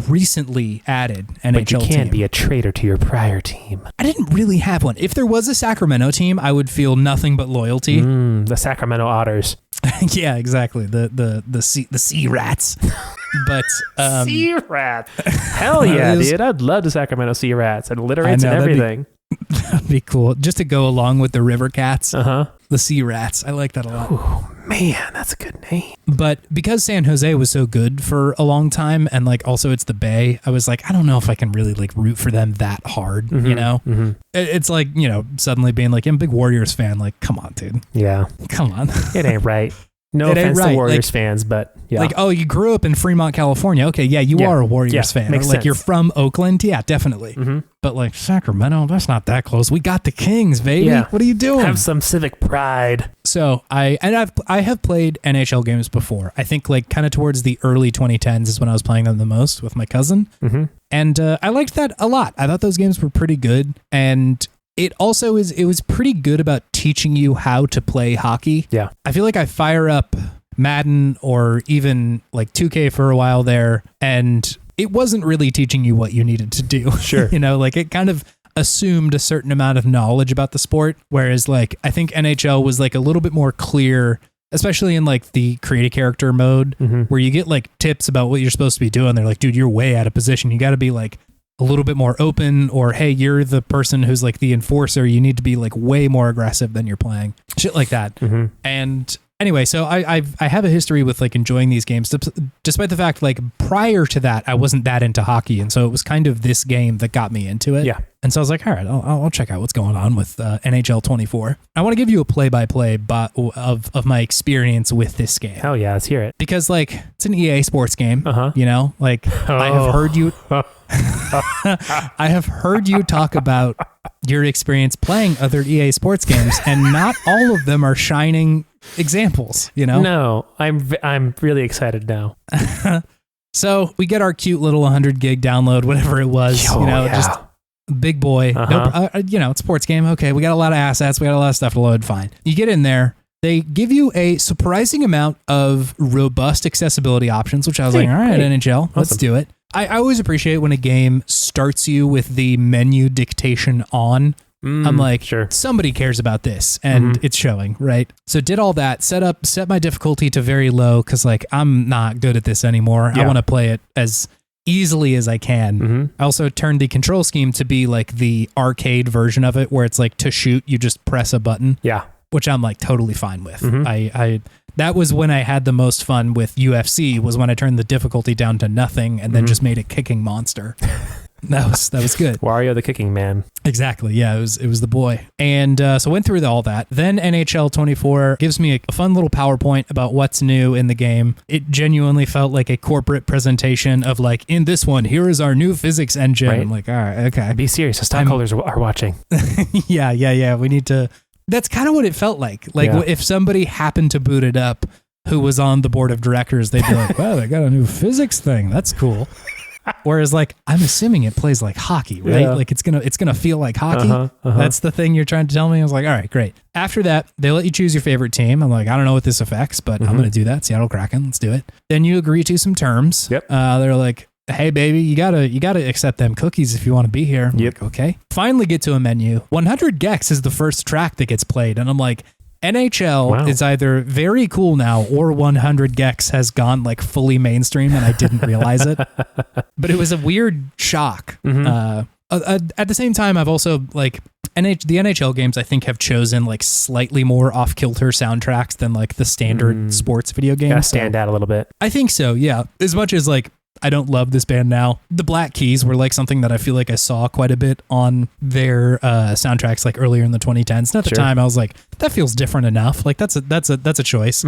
recently added NHL team. But you can't be a traitor to your prior team. I didn't really have one. If there was a Sacramento team, I would feel nothing but loyalty. The Sacramento Otters. Yeah, exactly. The sea rats. But Sea Rats. Hell yeah, dude. I'd love the Sacramento Sea Rats and alliterates and everything. That'd be cool. Just to go along with the River Cats. The Sea Rats. I like that a lot. Oh, man, that's a good name. But because San Jose was so good for a long time and like also it's the Bay, I was like, I don't know if I can really like root for them that hard, you know? It's like, you know, suddenly being like, I'm a big Warriors fan. Like, come on, dude. Yeah. Come on. It ain't right. No offense to Warriors fans, but yeah. Like, oh, you grew up in Fremont, California. Okay, yeah, you are a Warriors fan. Makes or like sense. you're from Oakland. Yeah, definitely. But like Sacramento, that's not that close. We got the Kings, baby. Yeah. What are you doing? Have some civic pride. So I have played NHL games before. I think like kind of towards the early 2010s is when I was playing them the most with my cousin. And I liked that a lot. I thought those games were pretty good. And it also it was pretty good about teaching you how to play hockey. Yeah. I feel like I fire up Madden or even like 2K for a while there, and it wasn't really teaching you what you needed to do. Sure. You know, like it kind of assumed a certain amount of knowledge about the sport, whereas like I think NHL was like a little bit more clear, especially in like the create a character mode where you get like tips about what you're supposed to be doing. They're like, dude, you're way out of position. You got to be like a little bit more open, or hey, you're the person who's like the enforcer. You need to be like way more aggressive than you're playing. Shit like that. And anyway, so I have a history with like enjoying these games, despite the fact like prior to that I wasn't that into hockey, and so it was kind of this game that got me into it. Yeah. And so I was like, all right, I'll check out what's going on with NHL 24. I want to give you a play-by-play of my experience with this game. Hell yeah, let's hear it. Because like it's an EA sports game, you know, like I have heard you. I have heard you talk about your experience playing other EA sports games, and not all of them are shining examples, you know? No, I'm really excited now. So we get our cute little 100 gig download, whatever it was, just big boy. You know, it's a sports game. Okay, we got a lot of assets. We got a lot of stuff to load. Fine. You get in there. They give you a surprising amount of robust accessibility options, which I was like, all right, NHL, let's do it. I always appreciate when a game starts you with the menu dictation on, I'm like, somebody cares about this, and it's showing, right? So did all that, set my difficulty to very low, because like I'm not good at this anymore. I want to play it as easily as I can. I also turned the control scheme to be like the arcade version of it, where it's like to shoot, you just press a button. Yeah. Which I'm like totally fine with. That was when I had the most fun with UFC, was when I turned the difficulty down to nothing and then just made a kicking monster. That was good. Wario the kicking man. Exactly. Yeah, it was the boy. And so went through all that. Then NHL 24 gives me a fun little PowerPoint about what's new in the game. It genuinely felt like a corporate presentation of like, in this one, here is our new physics engine. Right. I'm like, all right, okay. Be serious. The stockholders are watching. Yeah. We need to. That's kind of what it felt like. Like if somebody happened to boot it up who was on the board of directors, they'd be like, wow, they got a new physics thing. That's cool. Whereas like, I'm assuming it plays like hockey, right? Like it's gonna feel like hockey. That's the thing you're trying to tell me. I was like, all right, great. After that, they let you choose your favorite team. I'm like, I don't know what this affects, but I'm going to do that. Seattle Kraken, let's do it. Then you agree to some terms. Yep. They're like, hey baby, you gotta accept them cookies if you want to be here. Yep. Like, okay. Finally get to a menu. 100 Gex is the first track that gets played, and I'm like, NHL is either very cool now or 100 Gex has gone like fully mainstream and I didn't realize it. But it was a weird shock. At the same time, I've also like the NHL games I think have chosen like slightly more off-kilter soundtracks than like the standard sports video games. Gotta stand out a little bit. I think so, yeah. As much as like I don't love this band now. The Black Keys were like something that I feel like I saw quite a bit on their soundtracks like earlier in the 2010s. And at the time I was like, that feels different enough. Like that's a choice.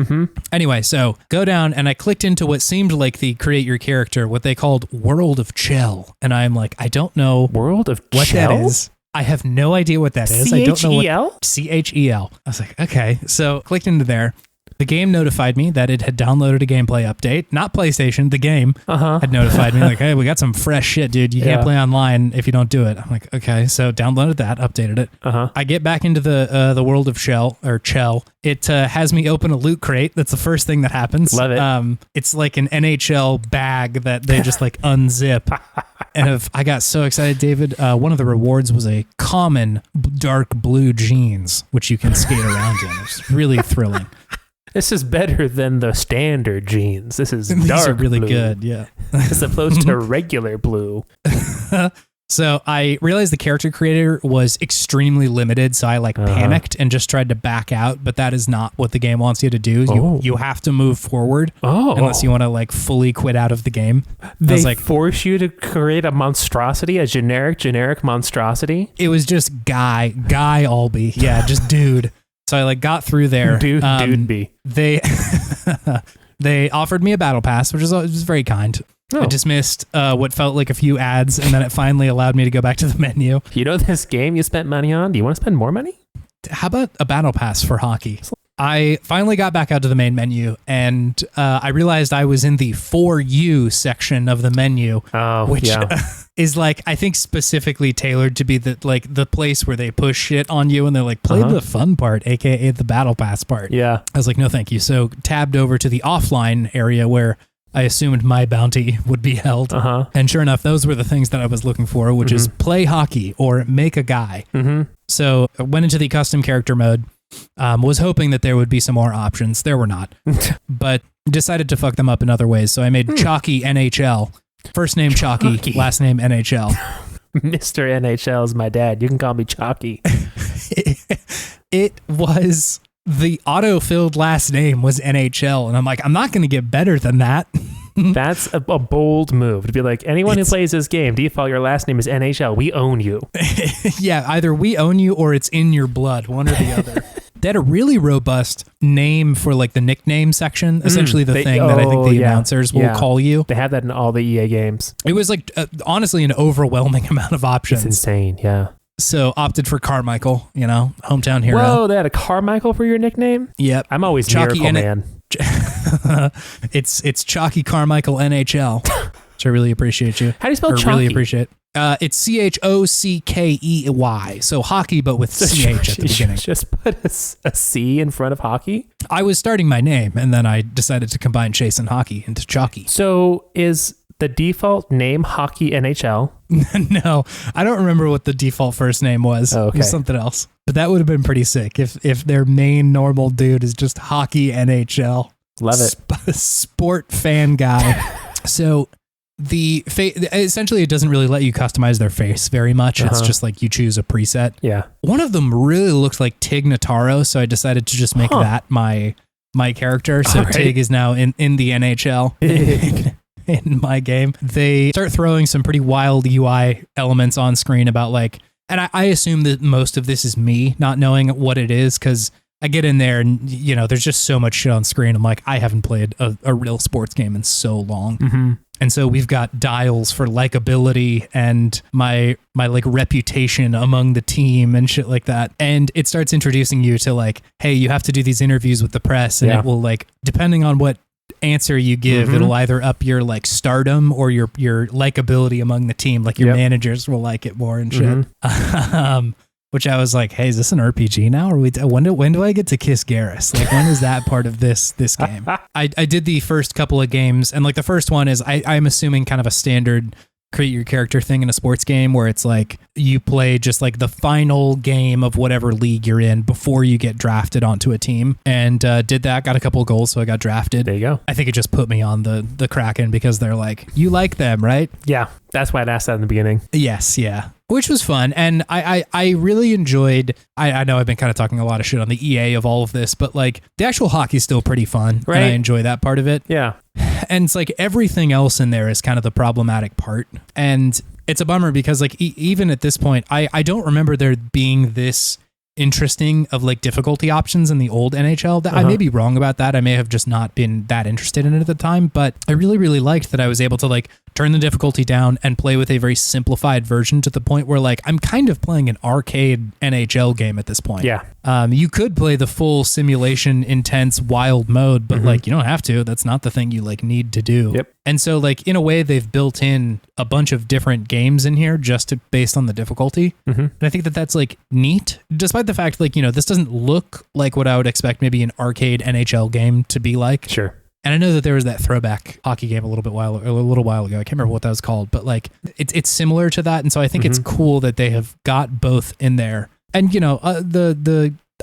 Anyway, so go down and I clicked into what seemed like the create your character, what they called World of Chell. And I'm like, I don't know World of what Chell? That is. I have no idea what that is. C-H-E-L? I don't know what CHEL. I was like, okay. So clicked into there. The game notified me that it had downloaded a gameplay update, not PlayStation, the game had notified me like, hey, we got some fresh shit, dude. You can't play online if you don't do it. I'm like, okay. So downloaded that, updated it. I get back into the world of Chell. It has me open a loot crate. That's the first thing that happens. Love it. It's like an NHL bag that they just like unzip. And I got so excited, David. One of the rewards was a common dark blue jeans, which you can skate around in. It's really thrilling. This is better than the standard jeans. This is dark These are really blue, good, yeah. as opposed to regular blue. So I realized the character creator was extremely limited, so I panicked and just tried to back out, but that is not what the game wants you to do. You have to move forward unless you want to fully quit out of the game. They force you to create a monstrosity, a generic monstrosity? It was just Guy Albee. Yeah, just dude. So I got through there. Dude B. They offered me a battle pass, which was very kind. I dismissed what felt like a few ads, and then it finally allowed me to go back to the menu. You know this game you spent money on? Do you want to spend more money? How about a battle pass for hockey? I finally got back out to the main menu, and I realized I was in the For You section of the menu, which is I think specifically tailored to be the place where they push shit on you, and they're like, play the fun part, aka the battle pass part. Yeah. I was like, no, thank you. So tabbed over to the offline area where I assumed my bounty would be held. And sure enough, those were the things that I was looking for, which is play hockey or make a guy. So I went into the custom character mode. Was hoping that there would be some more options. There were not, but decided to fuck them up in other ways. So I made Chalky NHL. First name Chalky, last name NHL. Mr. NHL is my dad. You can call me Chalky. It was the auto-filled last name was NHL. And I'm like, I'm not going to get better than that. That's a bold move to be like, anyone who plays this game, default your last name is NHL. We own you. Yeah, either we own you or it's in your blood, one or the other. They had a really robust name for the nickname section, essentially the thing that I think the announcers will call you. They have that in all the EA games. It was honestly an overwhelming amount of options. It's insane, yeah. So opted for Carmichael, hometown hero. Whoa, they had a Carmichael for your nickname? Yep. I'm always Miracle Man. It's Chalky Carmichael NHL, which I really appreciate you. How do you spell Chalky? Really appreciate. It's CHOCKEY, so hockey, but with CH at the beginning. Just put a C in front of hockey? I was starting my name, and then I decided to combine Chase and hockey into Chalky. So is the default name Hockey NHL? No, I don't remember what the default first name was. Oh, okay. It was something else. But that would have been pretty sick if their main normal dude is just Hockey NHL. Love it. Sport fan guy. So essentially it doesn't really let you customize their face very much. It's just like you choose a preset. Yeah. One of them really looks like Tig Notaro, so I decided to just make that my character. So right. Tig is now in the NHL. In my game. They start throwing some pretty wild UI elements on screen about like, and I assume that most of this is me not knowing what it is, because I get in there and, you know, there's just so much shit on screen. I'm like, I haven't played a real sports game in so long. Mm-hmm. And so we've got dials for likability and my like reputation among the team and shit like that. And it starts introducing you to like, hey, you have to do these interviews with the press, and it will like, depending on what answer you give, it'll either up your like stardom or your likability among the team. Like your managers will like it more and shit. Which I was like, hey, is this an RPG now? Or when do I get to kiss Garrus? Like, when is that part of this game? I did the first couple of games, and like the first one is I'm assuming kind of a standard create your character thing in a sports game where it's like you play just like the final game of whatever league you're in before you get drafted onto a team, and did that, got a couple of goals, so I got drafted. There you go. I think it just put me on the Kraken because they're like, you like them, right? Yeah, that's why I'd asked that in the beginning. Yes, yeah. Which was fun, and I really enjoyed, I know I've been kind of talking a lot of shit on the EA of all of this, but like the actual hockey's still pretty fun, right? And I enjoy that part of it. Yeah. And it's like everything else in there is kind of the problematic part, and it's a bummer because like even at this point, I don't remember there being this interesting of like difficulty options in the old NHL. That I may be wrong about that. I may have just not been that interested in it at the time, but I really, really liked that I was able to like turn the difficulty down and play with a very simplified version to the point where like I'm kind of playing an arcade NHL game at this point. Yeah. You could play the full simulation intense wild mode, but like you don't have to. That's not the thing you like need to do. Yep. And so like in a way they've built in a bunch of different games in here just based on the difficulty. And I think that that's like neat, despite the fact like, you know, this doesn't look like what I would expect maybe an arcade NHL game to be like. Sure. And I know that there was that throwback hockey game a little while ago. I can't remember what that was called, but like it's similar to that. And so I think it's cool that they have got both in there. And you know,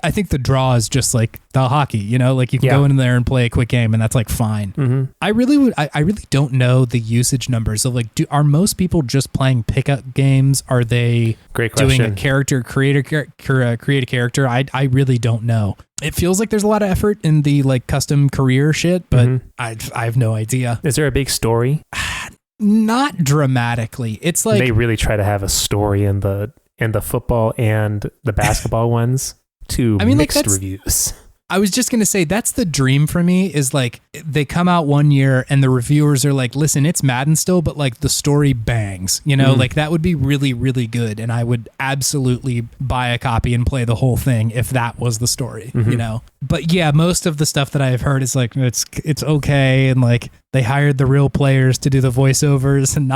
I think the draw is just like the hockey, you know, like you can go in there and play a quick game and that's like fine. I really don't know the usage numbers of like, are most people just playing pickup games? Are they doing a character, create a character? I really don't know. It feels like there's a lot of effort in the like custom career shit, but I have no idea. Is there a big story? Not dramatically. It's like they really try to have a story in the football and the basketball ones. Mixed reviews. I was just going to say that's the dream for me is like they come out one year and the reviewers are like, listen, it's Madden still, but like the story bangs, you know, like that would be really, really good. And I would absolutely buy a copy and play the whole thing if that was the story, you know? But yeah, most of the stuff that I've heard is like, it's okay. And like they hired the real players to do the voiceovers and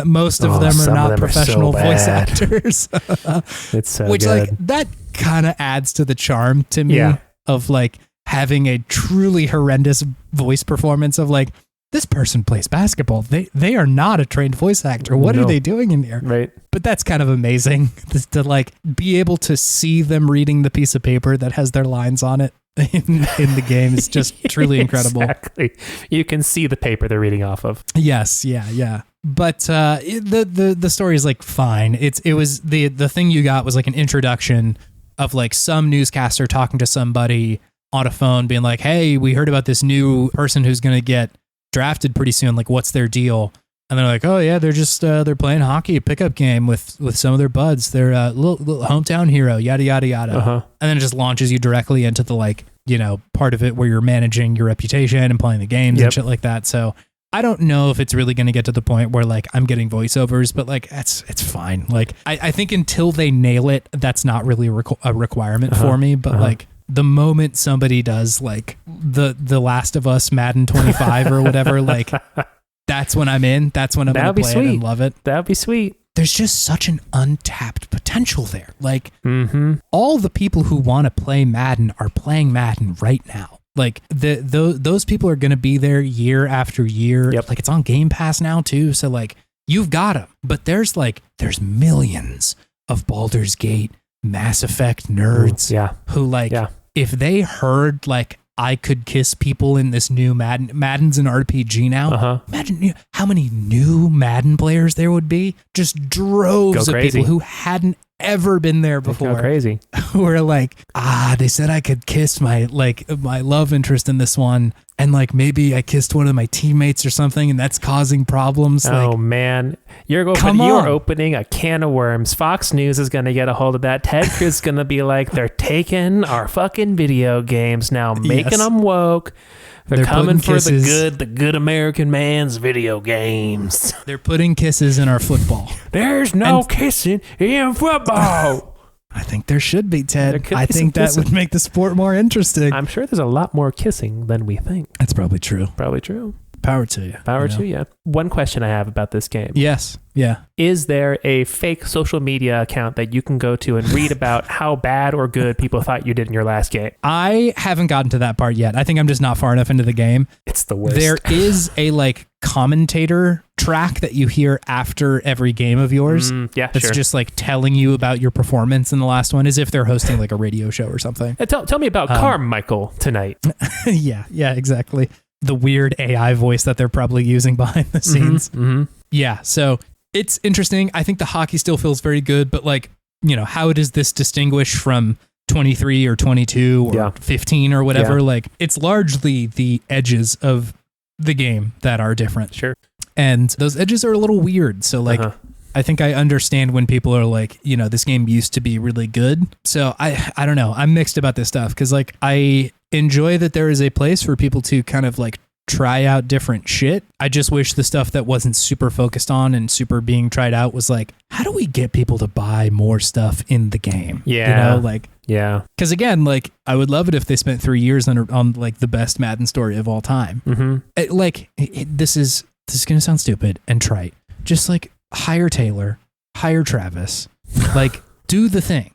most of them are not professional voice actors. It's so which good. Like that kind of adds to the charm to me of like having a truly horrendous voice performance of like, this person plays basketball. They are not a trained voice actor. What are they doing in here? Right. But that's kind of amazing to like be able to see them reading the piece of paper that has their lines on it in the game is just truly incredible. Exactly. You can see the paper they're reading off of. Yes. Yeah. But the story is like fine. It was the thing you got was like an introduction of like some newscaster talking to somebody on a phone being like, hey, we heard about this new person who's going to get drafted pretty soon. Like, what's their deal? And they're like, oh yeah, they're just, they're playing hockey, a pickup game with some of their buds. They're a little hometown hero, yada, yada, yada. And then it just launches you directly into the like, you know, part of it where you're managing your reputation and playing the games and shit like that. So I don't know if it's really going to get to the point where like I'm getting voiceovers, but like it's fine. Like I think until they nail it, that's not really a requirement for me. But like the moment somebody does like the Last of Us Madden 25 or whatever, like that's when I'm in. That's when I'm going to play it and love it. That would be sweet. There's just such an untapped potential there. Like all the people who want to play Madden are playing Madden right now. Like those people are going to be there year after year. Yep. Like it's on Game Pass now too. So like you've got them, but there's millions of Baldur's Gate, Mass Effect nerds who if they heard like I could kiss people in this new Madden's an RPG now. Imagine how many new Madden players there would be. Just droves of people who hadn't ever been there before. Go crazy. Who are like, they said I could kiss my love interest in this one. And like maybe I kissed one of my teammates or something, and that's causing problems. Oh man, you're opening a can of worms. Fox News is going to get a hold of that. Ted Cruz is going to be like, they're taking our fucking video games now, making them woke. They're coming for the good American man's video games. They're putting kisses in our football. There's no kissing in football. I think there should be, Ted. I think that would make the sport more interesting. I'm sure there's a lot more kissing than we think. That's probably true. Probably true. Power to you. Power to you. One question I have about this game. Yes. Yeah. Is there a fake social media account that you can go to and read about how bad or good people thought you did in your last game? I haven't gotten to that part yet. I think I'm just not far enough into the game. It's the worst. There is a commentator track that you hear after every game of yours. That's just telling you about your performance in the last one, as if they're hosting a radio show or something. Tell me about Carmichael tonight. Yeah, exactly. The weird AI voice that they're probably using behind the scenes. Yeah, so it's interesting. I think the hockey still feels very good, but how does this distinguish from 23 or 22 or 15 or whatever? It's largely the edges of the game that are different. Sure. And those edges are a little weird. So I think I understand when people are like, this game used to be really good. So I don't know. I'm mixed about this stuff because I enjoy that there is a place for people to kind of try out different shit. I just wish the stuff that wasn't super focused on and super being tried out was how do we get people to buy more stuff in the game? Yeah. Yeah. Because again, I would love it if they spent 3 years on the best Madden story of all time. This is going to sound stupid and trite. Just hire Taylor, hire Travis, do the thing.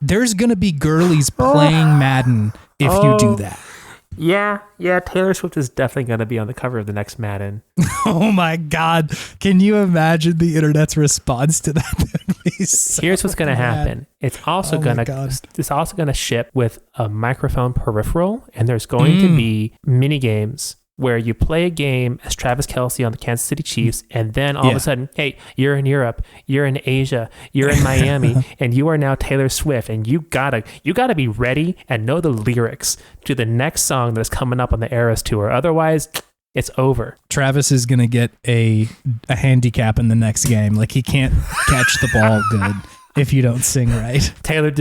There's going to be girlies playing Madden if you do that. Yeah, Taylor Swift is definitely going to be on the cover of the next Madden. Oh my God. Can you imagine the internet's response to that? Here's what's going to happen. It's also going to ship with a microphone peripheral, and there's going to be mini games where you play a game as Travis Kelce on the Kansas City Chiefs, and then all of a sudden, hey, you're in Europe, you're in Asia, you're in Miami, and you are now Taylor Swift, and you gotta be ready and know the lyrics to the next song that's coming up on the Eras tour. Otherwise, it's over. Travis is gonna get a handicap in the next game. He can't catch the ball good if you don't sing right. Taylor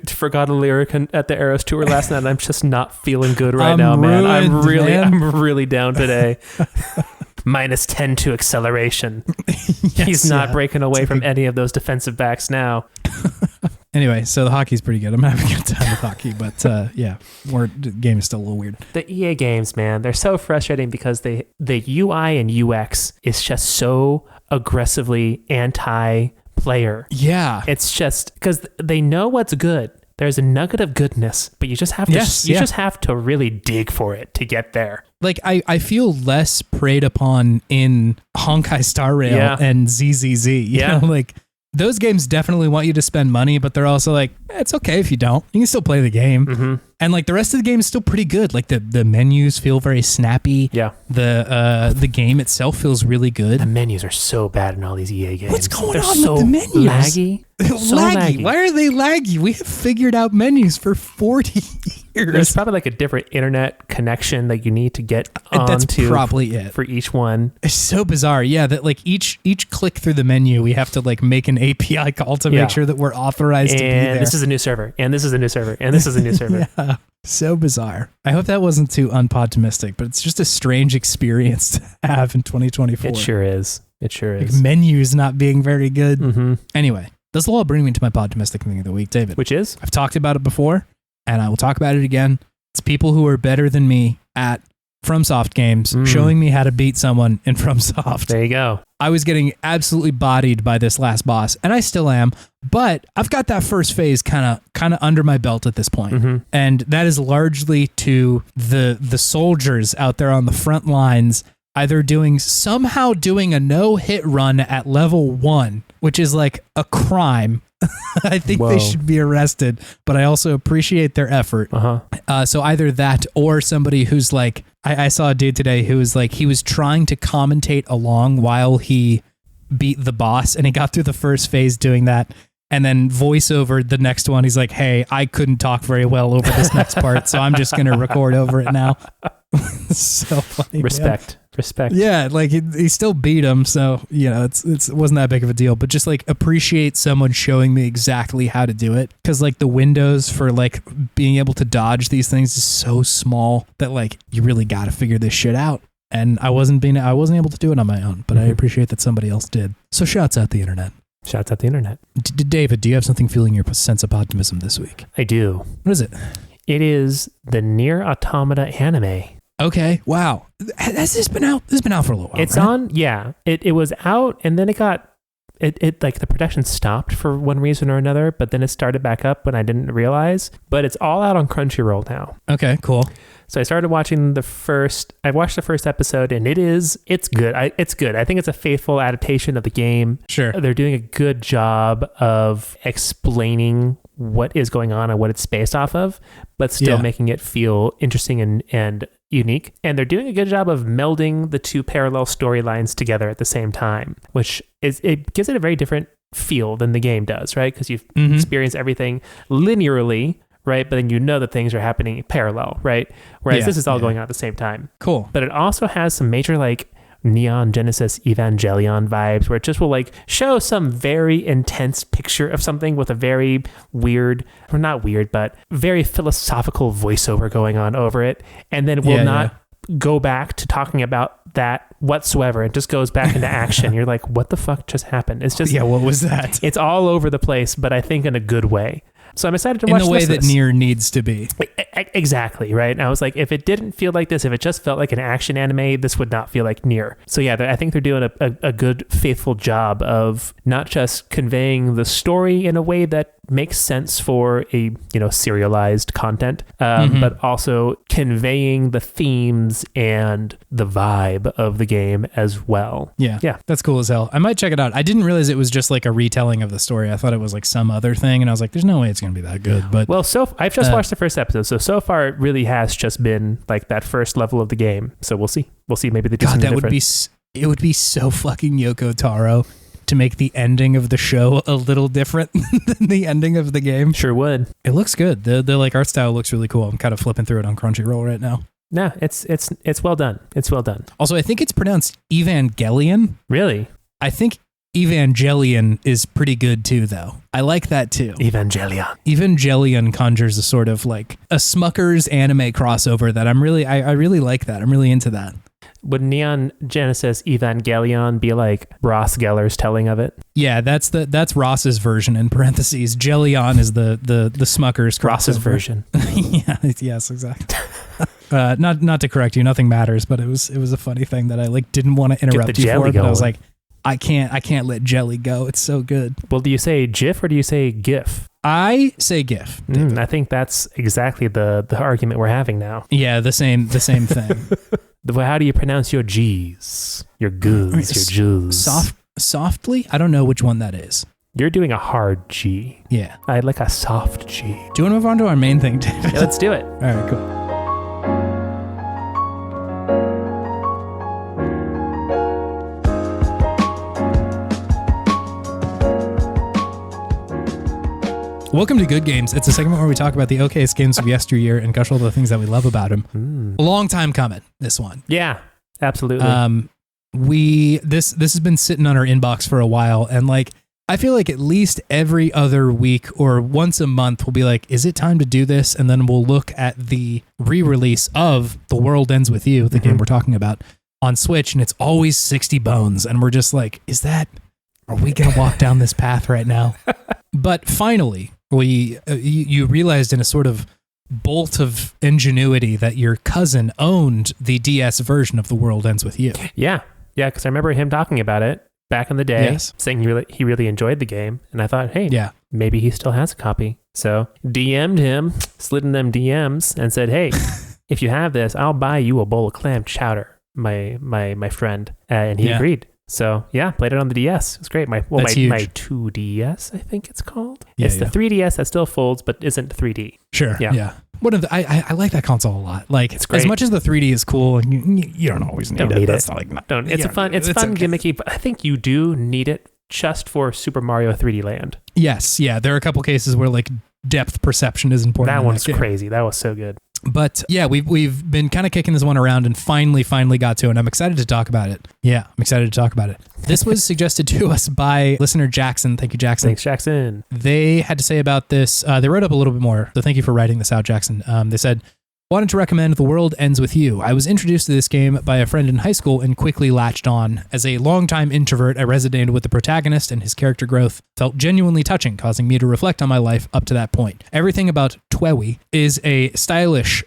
forgot a lyric at the Eras tour last night, and I'm just not feeling good right now, man. I'm really down today. -10 to acceleration. He's not breaking away from any of those defensive backs now. Anyway, so the hockey's pretty good. I'm having a good time with hockey, but the game is still a little weird. The EA games, man, they're so frustrating because the UI and UX is just so aggressively anti-player. Yeah. It's just because they know what's good. There's a nugget of goodness, but you just have to just have to really dig for it to get there. I feel less preyed upon in Honkai Star Rail and ZZZ. You know, those games definitely want you to spend money, but they're also it's okay if you don't. You can still play the game. And the rest of the game is still pretty good. The menus feel very snappy. Yeah. The game itself feels really good. The menus are so bad in all these EA games. What's going on with the menus? Laggy. So laggy. Why are they laggy? We have figured out menus for 40 years. There's probably a different internet connection that you need to get onto. That's probably it for each one. It's so bizarre. Yeah, that each click through the menu, we have to make an API call to make sure that we're authorized to be there. This is a new server, and this is a new server, and this is a new server. Yeah. So bizarre. I hope that wasn't too unpodtimistic, but it's just a strange experience to have in 2024. It sure is. Menus not being very good. Anyway, this will all bring me to my podtimistic thing of the week, David. Which is? I've talked about it before, and I will talk about it again. It's people who are better than me at FromSoft games showing me how to beat someone in FromSoft. There you go. I was getting absolutely bodied by this last boss, and I still am, but I've got that first phase kind of under my belt at this point. And that is largely to the soldiers out there on the front lines either somehow doing a no-hit run at level 1, which is like a crime. I think they should be arrested, but I also appreciate their effort. So either that or somebody who's like, I saw a dude today who was like, he was trying to commentate along while he beat the boss, and he got through the first phase doing that, and then voice over the next one. He's like, hey, I couldn't talk very well over this next part, so I'm just going to record over it now. So funny. Respect. Man. Respect. Yeah, like he still beat him, so it wasn't that big of a deal. But just like appreciate someone showing me exactly how to do it, because like the windows for like being able to dodge these things is so small that like you really got to figure this shit out. And I wasn't able to do it on my own, but I appreciate that somebody else did. So shouts out the internet. Shouts out the internet. David, do you have something fueling your sense of optimism this week? I do. What is it? It is the Nier Automata anime. Okay. Wow. Has this been out? This has been out for a little while. It's right? on. Yeah. It was out, and then it like the production stopped for one reason or another, but then it started back up when I didn't realize. But it's all out on Crunchyroll now. Okay. Cool. So I started watching I watched the first episode, and it's good. It's good. I think it's a faithful adaptation of the game. Sure. They're doing a good job of explaining what is going on and what it's based off of, but still making it feel interesting and unique. And they're doing a good job of melding the two parallel storylines together at the same time, which it gives it a very different feel than the game does, right? Because you've experienced everything linearly, right? But then you know that things are happening parallel, right? Whereas this is all going on at the same time. Cool. But it also has some major like Neon Genesis Evangelion vibes, where it just will like show some very intense picture of something with a very weird, or not weird, but very philosophical voiceover going on over it, and then will not go back to talking about that whatsoever. It just goes back into action. You're like, what the fuck just happened? It's just what was that? It's all over the place, but I think in a good way. So I'm excited to watch in the way that Nier needs to be. Exactly, right? And I was like, if it didn't feel like this, if it just felt like an action anime, this would not feel like Nier. So yeah, I think they're doing a good, faithful job of not just conveying the story in a way that makes sense for a serialized content, but also conveying the themes and the vibe of the game as well. Yeah, that's cool as hell. I might check it out. I didn't realize it was just like a retelling of the story. I thought it was like some other thing, and I was like, there's no way it's going to be that good. But I've just watched the first episode, so far it really has just been like that first level of the game. So we'll see. Maybe they do something different. It would be so fucking Yoko Taro to make the ending of the show a little different than the ending of the game. Sure would. It looks good. The like art style looks really cool. I'm kind of flipping through it on Crunchyroll right now. No, it's well done. It's well done. Also, I think it's pronounced Evangelion. Really? I think Evangelion is pretty good too, though. I like that too. Evangelion conjures a sort of like a Smucker's anime crossover that I really like that. I'm really into that. Would Neon Genesis Evangelion be like Ross Geller's telling of it? Yeah, that's Ross's version in parentheses. Jellion is the Smucker's crossover. Ross's version. Yes, exactly. Not to correct you, nothing matters, but it was a funny thing that I like didn't want to interrupt you for, but I was like, I can't let jelly go. It's so good. Well, do you say GIF or do you say GIF? I say GIF. I think that's exactly the argument we're having now. Yeah, the same thing. How do you pronounce your G's? Your goos, your J's. Softly? I don't know which one that is. You're doing a hard G. Yeah. I like a soft G. Do you want to move on to our main thing, David? Yeah, let's do it. All right, cool. Welcome to Good Games. It's a segment where we talk about the okayest games of yesteryear and gush all the things that we love about them. A long time coming, this one. Yeah, absolutely. This has been sitting on our inbox for a while, and like I feel like at least every other week or once a month we'll be like, is it time to do this? And then we'll look at the re-release of The World Ends With You, the game we're talking about, on Switch, and it's always 60 bones, and we're just like, are we gonna walk down this path right now? But finally, you realized in a sort of bolt of ingenuity that your cousin owned the DS version of The World Ends With You. Yeah, because I remember him talking about it back in the day, saying he really enjoyed the game, and I thought, hey, maybe he still has a copy. So DM'd him, slid in them DMs, and said, hey, if you have this, I'll buy you a bowl of clam chowder, my friend, and he agreed. So played it on the DS. It's great. My 2DS, I think it's called. It's the 3DS that still folds but isn't 3D. Sure. Yeah. I like that console a lot. Like, it's great. As much as the 3D is cool, and you don't always need it. It's fun, gimmicky, but I think you do need it just for Super Mario 3D Land. Yes. Yeah. There are a couple cases where like depth perception is important. That one's crazy. That was so good. But yeah, we've been kind of kicking this one around and finally got to it, and I'm excited to talk about it. Yeah, I'm excited to talk about it. This was suggested to us by listener Jackson. Thank you, Jackson. Thanks, Jackson. They had to say about this. They wrote up a little bit more, so thank you for writing this out, Jackson. They said, wanted to recommend The World Ends With You. I was introduced to this game by a friend in high school and quickly latched on. As a longtime introvert, I resonated with the protagonist, and his character growth felt genuinely touching, causing me to reflect on my life up to that point. Everything about Twewy is stylish.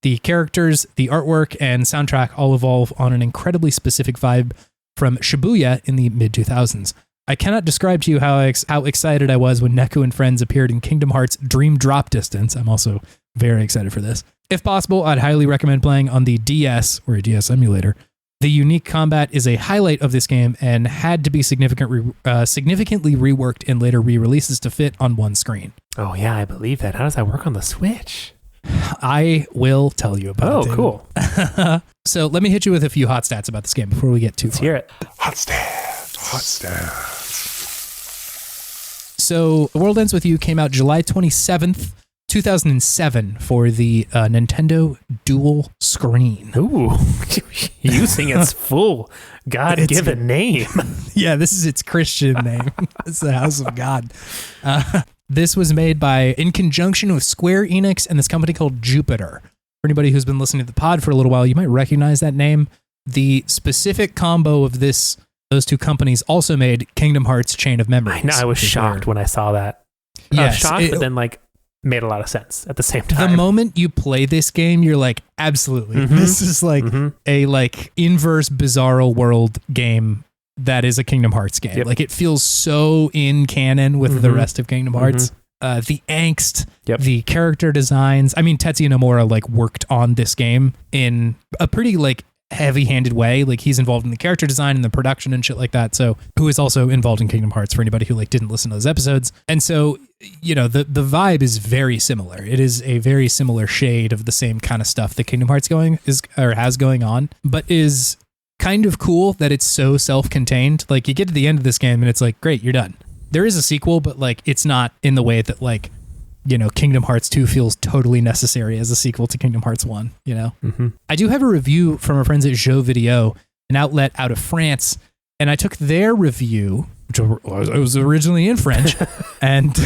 The characters, the artwork, and soundtrack all evolve on an incredibly specific vibe from Shibuya in the mid-2000s. I cannot describe to you how excited I was when Neku and friends appeared in Kingdom Hearts Dream Drop Distance. I'm also very excited for this. If possible, I'd highly recommend playing on the DS or a DS emulator. The unique combat is a highlight of this game and had to be significantly reworked in later re-releases to fit on one screen. Oh yeah, I believe that. How does that work on the Switch? I will tell you about it. Oh, cool. So let me hit you with a few hot stats about this game before we get too far. Let's hear it. Hot stats. So The World Ends With You came out July 27th, 2007 for the Nintendo Dual Screen. Ooh, using its full God-given name. Yeah, this is its Christian name. It's the House of God. This was made in conjunction with Square Enix and this company called Jupiter. For anybody who's been listening to the pod for a little while, you might recognize that name. The specific combo of those two companies also made Kingdom Hearts Chain of Memories. I know, I was shocked when I saw that. I was shocked, but then made a lot of sense at the same time. The moment you play this game, you're like, absolutely. Mm-hmm. This is a inverse Bizarro World game that is a Kingdom Hearts game. Yep. It feels so in canon with the rest of Kingdom Hearts. The angst, the character designs. I mean, Tetsuya Nomura worked on this game in a pretty heavy-handed way. He's involved in the character design and the production and shit like that. So, who is also involved in Kingdom Hearts for anybody who didn't listen to those episodes. And so, the vibe is very similar. It is a very similar shade of the same kind of stuff that Kingdom Hearts has going on, but is kind of cool that it's so self-contained. You get to the end of this game and it's great, you're done. There is a sequel, but it's not in the way that Kingdom Hearts 2 feels totally necessary as a sequel to Kingdom Hearts 1, I do have a review from our friends at Jeux Video, an outlet out of France, and I took their review, which was originally in French, and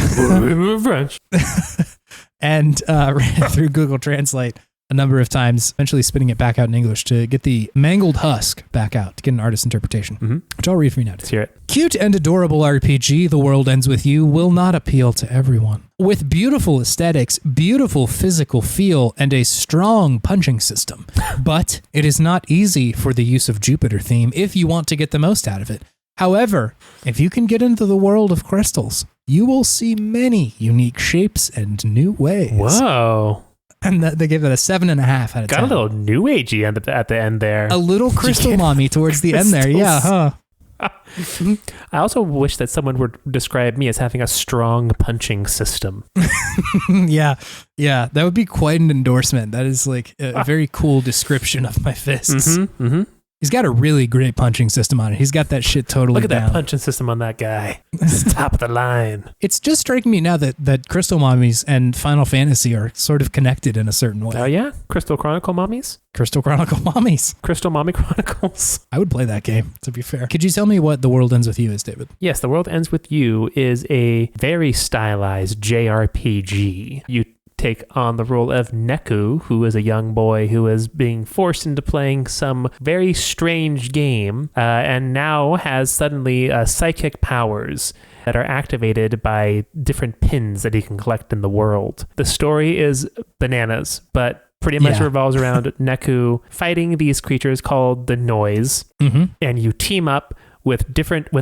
and ran through Google Translate a number of times, eventually spitting it back out in English to get the mangled husk back out, to get an artist's interpretation, which I'll read for you now. Let's hear it. Cute and adorable RPG, The World Ends With You will not appeal to everyone. With beautiful aesthetics, beautiful physical feel, and a strong punching system. But it is not easy for the use of Jupiter theme if you want to get the most out of it. However, if you can get into the world of crystals, you will see many unique shapes and new ways. Whoa. And they gave that a 7.5 out of 10. Got a little new agey at the end there. A little crystal mommy towards the end there. Yeah, huh? I also wish that someone would describe me as having a strong punching system. Yeah. That would be quite an endorsement. That is a very cool description of my fists. He's got a really great punching system on it. He's got that shit totally Look at down. that punching system on that guy. It's top of the line. It's just striking me now that Crystal Mommies and Final Fantasy are sort of connected in a certain way. Oh yeah? Crystal Chronicle Mommies? Crystal Chronicle Mommies. Crystal Mommy Chronicles. I would play that game, to be fair. Could you tell me what The World Ends With You is, David? Yes, The World Ends With You is a very stylized JRPG. You take on the role of Neku, who is a young boy who is being forced into playing some very strange game and now has suddenly psychic powers that are activated by different pins that he can collect in the world. The story is bananas, but pretty much revolves around Neku fighting these creatures called the Noise, and you team up with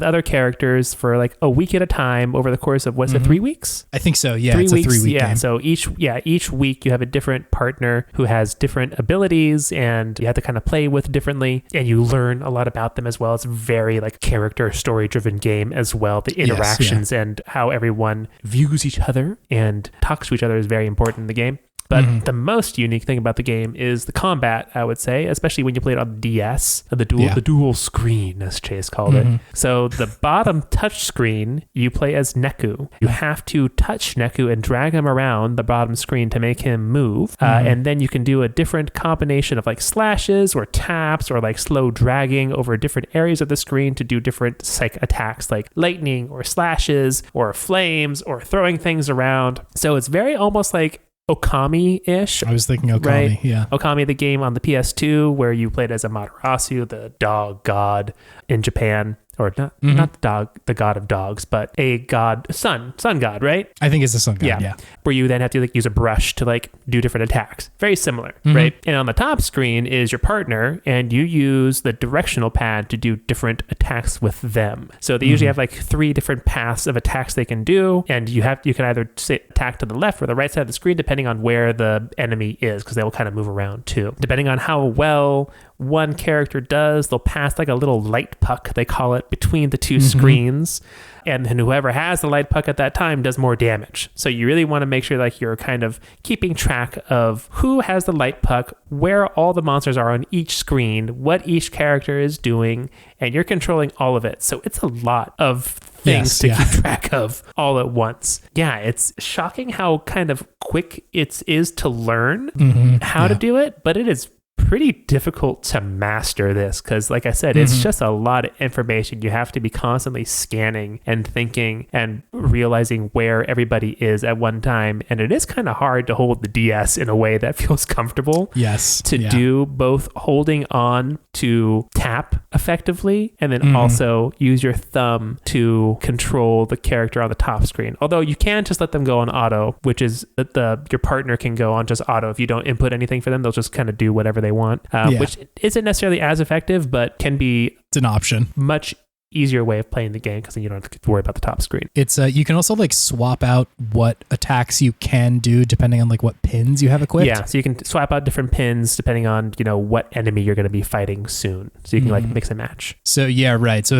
other characters for like a week at a time over the course of, what's it, 3 weeks? I think so. Yeah, 3 it's weeks. a 3-week game. So each week you have a different partner who has different abilities, and you have to kind of play with differently, and you learn a lot about them as well. It's a very like character story driven game as well. The interactions and how everyone views each other and talks to each other is very important in the game. But the most unique thing about the game is the combat, I would say, especially when you play it on the DS, the dual screen, as Chase called it. So the bottom touch screen, you play as Neku. You have to touch Neku and drag him around the bottom screen to make him move. And then you can do a different combination of like slashes or taps or like slow dragging over different areas of the screen to do different psych attacks like lightning or slashes or flames or throwing things around. So it's very almost like Okami-ish. I was thinking Okami, right? yeah. Okami, the game on the PS2, where you played as Amaterasu, the dog god in Japan. Or not the god of dogs, but a god, sun god, right? I think it's the sun god, yeah. Where you then have to like use a brush to like do different attacks. Very similar, right? And on the top screen is your partner, and you use the directional pad to do different attacks with them. So they usually have like 3 different paths of attacks they can do, and you can either attack to the left or the right side of the screen depending on where the enemy is, because they will kind of move around too. Depending on how well one character does, they'll pass like a little light puck, they call it, between the 2 screens, and then whoever has the light puck at that time does more damage. So you really want to make sure like you're kind of keeping track of who has the light puck, where all the monsters are on each screen, what each character is doing, and you're controlling all of it. So it's a lot of things to keep track of all at once. Yeah, it's shocking how kind of quick it is to learn how to do it, but it is pretty difficult to master this because, like I said, it's just a lot of information. You have to be constantly scanning and thinking and realizing where everybody is at one time. And it is kind of hard to hold the DS in a way that feels comfortable. Yes. To do both holding on to tap effectively and then also use your thumb to control the character on the top screen. Although you can just let them go on auto, which is that your partner can go on just auto. If you don't input anything for them, they'll just kind of do whatever they want, which isn't necessarily as effective, but can be an option. Much easier way of playing the game because then you don't have to worry about the top screen. It's you can also like swap out what attacks you can do depending on like what pins you have equipped. Yeah, so you can swap out different pins depending on, you know, what enemy you're going to be fighting soon. So you can like mix and match. So yeah, right. So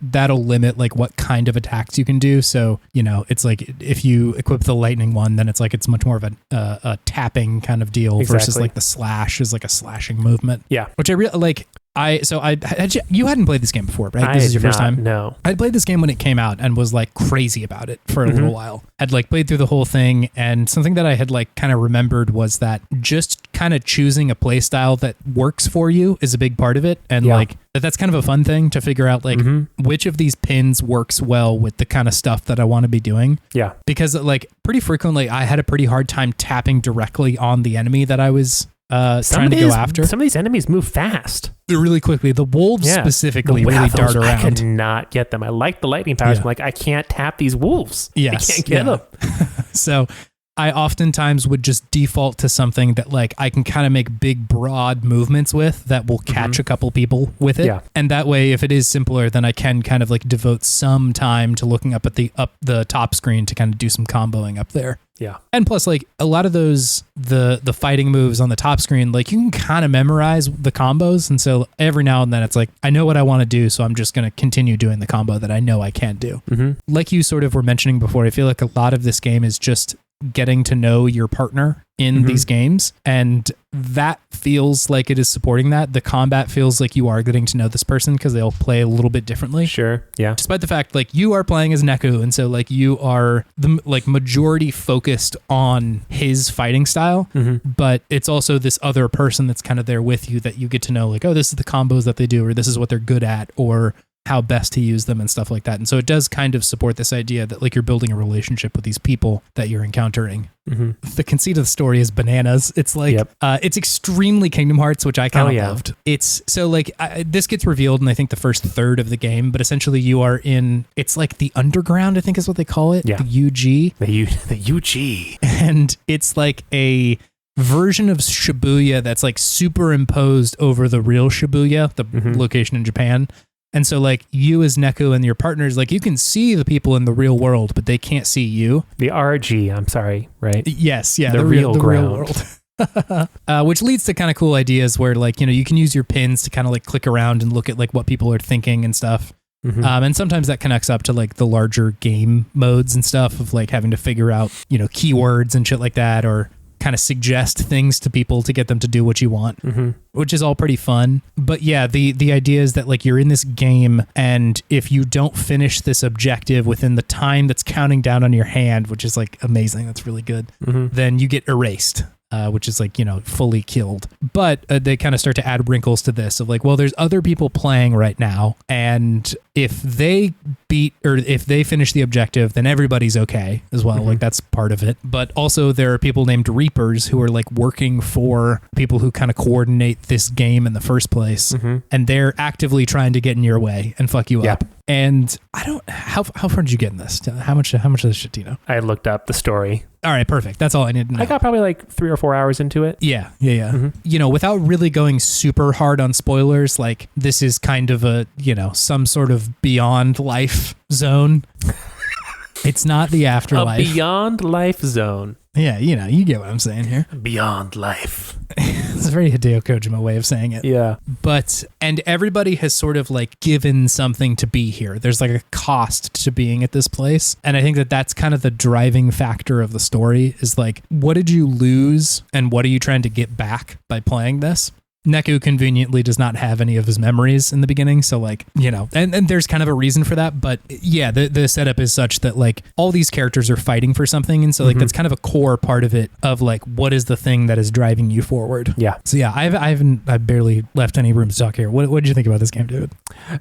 that'll limit like what kind of attacks you can do. So, you know, it's like if you equip the lightning one, then it's much more of a tapping kind of deal versus like the slash is like a slashing movement. Yeah. Which I really like. You hadn't played this game before, right? This is your first time? No. I'd played this game when it came out and was like crazy about it for a little while. I'd like played through the whole thing, and something that I had like kind of remembered was that just kind of choosing a play style that works for you is a big part of it. And like that's kind of a fun thing to figure out like which of these pins works well with the kind of stuff that I want to be doing. Yeah. Because like pretty frequently I had a pretty hard time tapping directly on the enemy that I was trying to go after. Some of these enemies move fast. Really quickly. The wolves specifically really dart around. I could not get them. I like the lightning powers, but like I can't tap these wolves. Yes. I can't get them. So I oftentimes would just default to something that like I can kind of make big broad movements with that will catch a couple people with it. Yeah. And that way, if it is simpler, then I can kind of like devote some time to looking up at the top screen to kind of do some comboing up there. Yeah. And plus, like a lot of those, the fighting moves on the top screen, like you can kind of memorize the combos. And so every now and then it's like, I know what I want to do. So I'm just going to continue doing the combo that I know I can't do. Like you sort of were mentioning before, I feel like a lot of this game is just getting to know your partner in these games, and that feels like it is supporting that. The combat feels like you are getting to know this person because they'll play a little bit differently. Sure, yeah. Despite the fact like you are playing as Neku, and so like you are the like majority focused on his fighting style, but it's also this other person that's kind of there with you that you get to know like, oh, this is the combos that they do, or this is what they're good at, or how best to use them and stuff like that. And so it does kind of support this idea that like you're building a relationship with these people that you're encountering. The conceit of the story is bananas. It's like, it's extremely Kingdom Hearts, which I kind of loved. It's so like, this gets revealed in I think the first third of the game, but essentially you are in, it's like the underground, I think is what they call it. The UG. The UG. And it's like a version of Shibuya that's like superimposed over the real Shibuya, the location in Japan. And so like you as Neku and your partners, like you can see the people in the real world, but they can't see you. The RG, I'm sorry, right? Yes, yeah. The real world. Which leads to kind of cool ideas where like, you can use your pins to kind of like click around and look at like what people are thinking and stuff. And sometimes that connects up to like the larger game modes and stuff of like having to figure out, keywords and shit like that, or kind of suggest things to people to get them to do what you want, which is all pretty fun. But yeah, the idea is that like you're in this game, and if you don't finish this objective within the time that's counting down on your hand, which is like amazing, that's really good, then you get erased. Which is like, fully killed. But they kind of start to add wrinkles to this of like, well, there's other people playing right now. And if they if they finish the objective, then everybody's okay as well. Like that's part of it. But also there are people named Reapers who are like working for people who kind of coordinate this game in the first place. And they're actively trying to get in your way and fuck you up. And how far did you get in this? How much of this shit do you know? I looked up the story. All right, perfect. That's all I need to know. I got probably like 3 or 4 hours into it. Yeah. Without really going super hard on spoilers, like this is kind of a, some sort of beyond life zone. It's not the afterlife. A beyond life zone. Yeah, you get what I'm saying here. Beyond life. It's a very Hideo Kojima way of saying it. Yeah. And everybody has sort of like given something to be here. There's like a cost to being at this place. And I think that that's kind of the driving factor of the story is like, what did you lose and what are you trying to get back by playing this? Neku conveniently does not have any of his memories in the beginning. So like, and there's kind of a reason for that. But yeah, the setup is such that like all these characters are fighting for something. And so like, that's kind of a core part of it of like, what is the thing that is driving you forward? Yeah. So yeah, I barely left any room to talk here. What did you think about this game, David?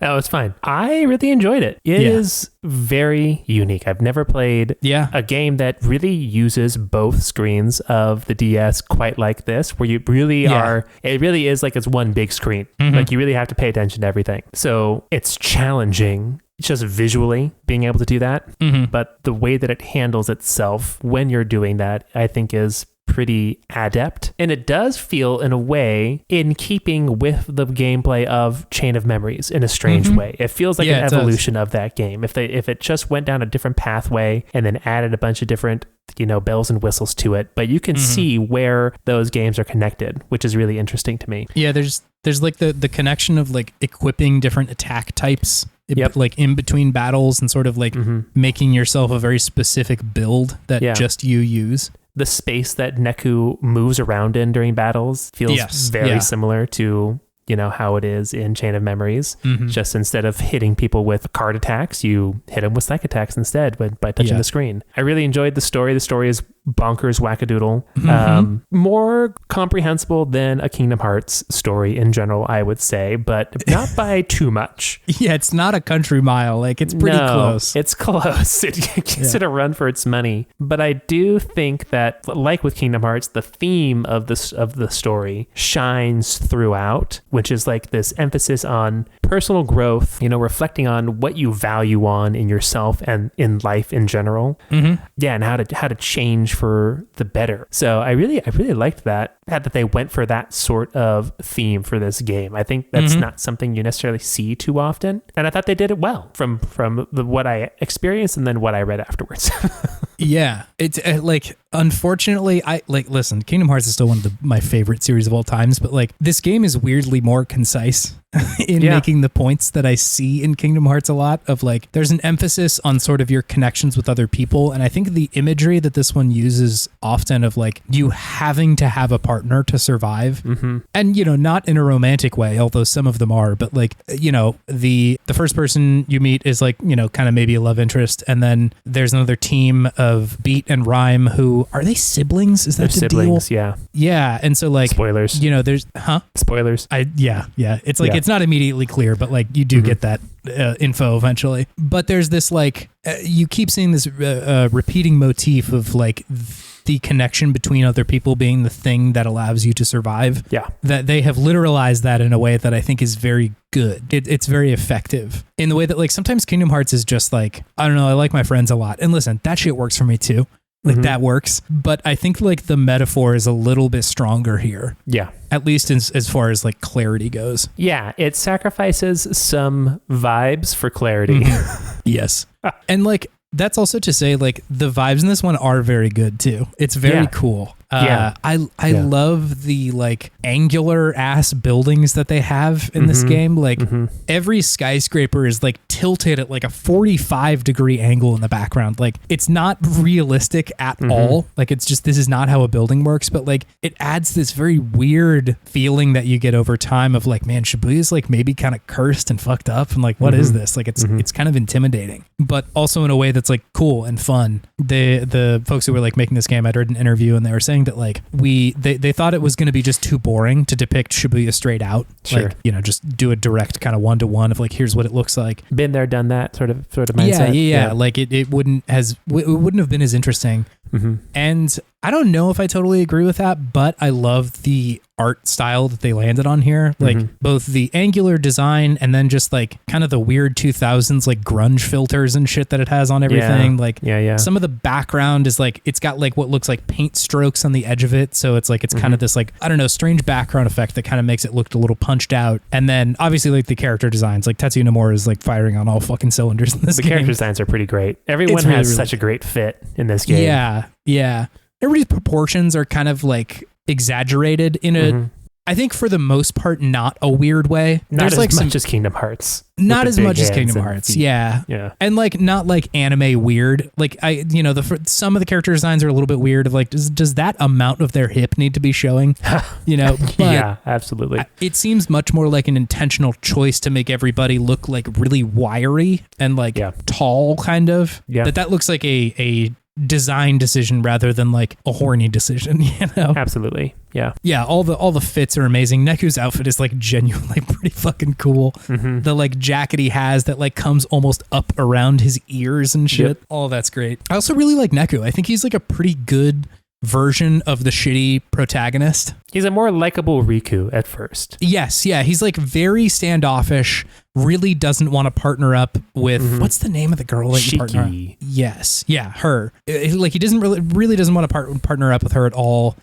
Oh, it's fine. I really enjoyed it. It is very unique. I've never played a game that really uses both screens of the DS quite like this, where you really it really is like it's one big screen. Like you really have to pay attention to everything. So it's challenging just visually being able to do that. But the way that it handles itself when you're doing that, I think is pretty adept. And it does feel in a way in keeping with the gameplay of Chain of Memories in a strange way. It feels like an evolution of that game. If it just went down a different pathway and then added a bunch of different bells and whistles to it, but you can see where those games are connected, which is really interesting to me. Yeah, there's like the connection of like equipping different attack types like in between battles and sort of like making yourself a very specific build that just you use. The space that Neku moves around in during battles feels very similar to how it is in Chain of Memories. Just instead of hitting people with card attacks, you hit them with psych attacks instead by touching the screen. I really enjoyed the story. The story is bonkers wackadoodle. More comprehensible than a Kingdom Hearts story in general, I would say, but not by too much. Yeah, it's not a country mile. Like it's pretty close. It's close. It gets it a run for its money. But I do think that, like with Kingdom Hearts, the theme of the story shines throughout, which is like this emphasis on personal growth, reflecting on what you value on in yourself and in life in general. And how to change for the better. So I really liked that they went for that sort of theme for this game. I think that's not something you necessarily see too often, and I thought they did it well from what I experienced and then what I read afterwards. Yeah, it's like, unfortunately, listen, Kingdom Hearts is still one of my favorite series of all times, but like this game is weirdly more concise in making the points that I see in Kingdom Hearts a lot of like, there's an emphasis on sort of your connections with other people. And I think the imagery that this one uses often of like you having to have a partner to survive and, not in a romantic way, although some of them are, but like, the first person you meet is like, kind of maybe a love interest. And then there's another team of Beat and Rhyme who are they siblings? Is that the siblings, deal? Yeah. Yeah. And so like, spoilers, there's, spoilers. It's like, it's not immediately clear, but like you do get that info eventually. But there's this like, you keep seeing this repeating motif of like the connection between other people being the thing that allows you to survive. Yeah. That they have literalized that in a way that I think is very good. It's very effective in the way that like sometimes Kingdom Hearts is just like, I don't know, I like my friends a lot. And listen, that shit works for me too. Like that works. But I think like the metaphor is a little bit stronger here. Yeah. At least as far as like clarity goes. Yeah. It sacrifices some vibes for clarity. Yes. And like, that's also to say like the vibes in this one are very good too. It's very cool. I love the like angular ass buildings that they have in this game. Like every skyscraper is like tilted at like a 45-degree angle in the background. Like it's not realistic at all. Like it's just, this is not how a building works, but like it adds this very weird feeling that you get over time of like, man, Shibuya's like maybe kind of cursed and fucked up. And like, what is this? Like it's kind of intimidating, but also in a way that's like cool and fun. The folks who were like making this game, I'd heard an interview and they were saying that like they thought it was going to be just too boring to depict Shibuya straight out. Sure. Like, you know, just do a direct kind of 1-to-1 of like, here's what it looks like. Been there, done that sort of mindset. Yeah. Like it wouldn't have been as interesting. And I don't know if I totally agree with that, but I love the art style that they landed on here. Like both the angular design and then just like kind of the weird 2000s like grunge filters and shit that it has on everything. Some of the background is like, it's got like what looks like paint strokes on the edge of it. So it's like, it's kind of this like, I don't know, strange background effect that kind of makes it look a little punched out. And then obviously like the character designs, like Tetsuya Nomura is like firing on all fucking cylinders in this game. The character designs are pretty great. Everyone has such a great fit in this game. Yeah. Everybody's proportions are kind of like exaggerated in a, I think for the most part, not a weird way. Not as much as Kingdom Hearts. Not as much as Kingdom Hearts. Yeah. And like not like anime weird. Like some of the character designs are a little bit weird of like, does that amount of their hip need to be showing? You know? But yeah, absolutely. It seems much more like an intentional choice to make everybody look like really wiry and like tall kind of. Yeah. That looks like a design decision rather than like a horny decision, you know? Absolutely. Yeah. All the fits are amazing. Neku's outfit is like genuinely pretty fucking cool. The like jacket he has that like comes almost up around his ears and shit. All that's great. I also really like Neku. I think he's like a pretty good version of the shitty protagonist. He's a more likable Riku at first. Yes, yeah. He's like very standoffish, really doesn't want to partner up with, what's the name of the girl that you partner up? Yes, yeah, her. Like he doesn't really doesn't want to partner up with her at all.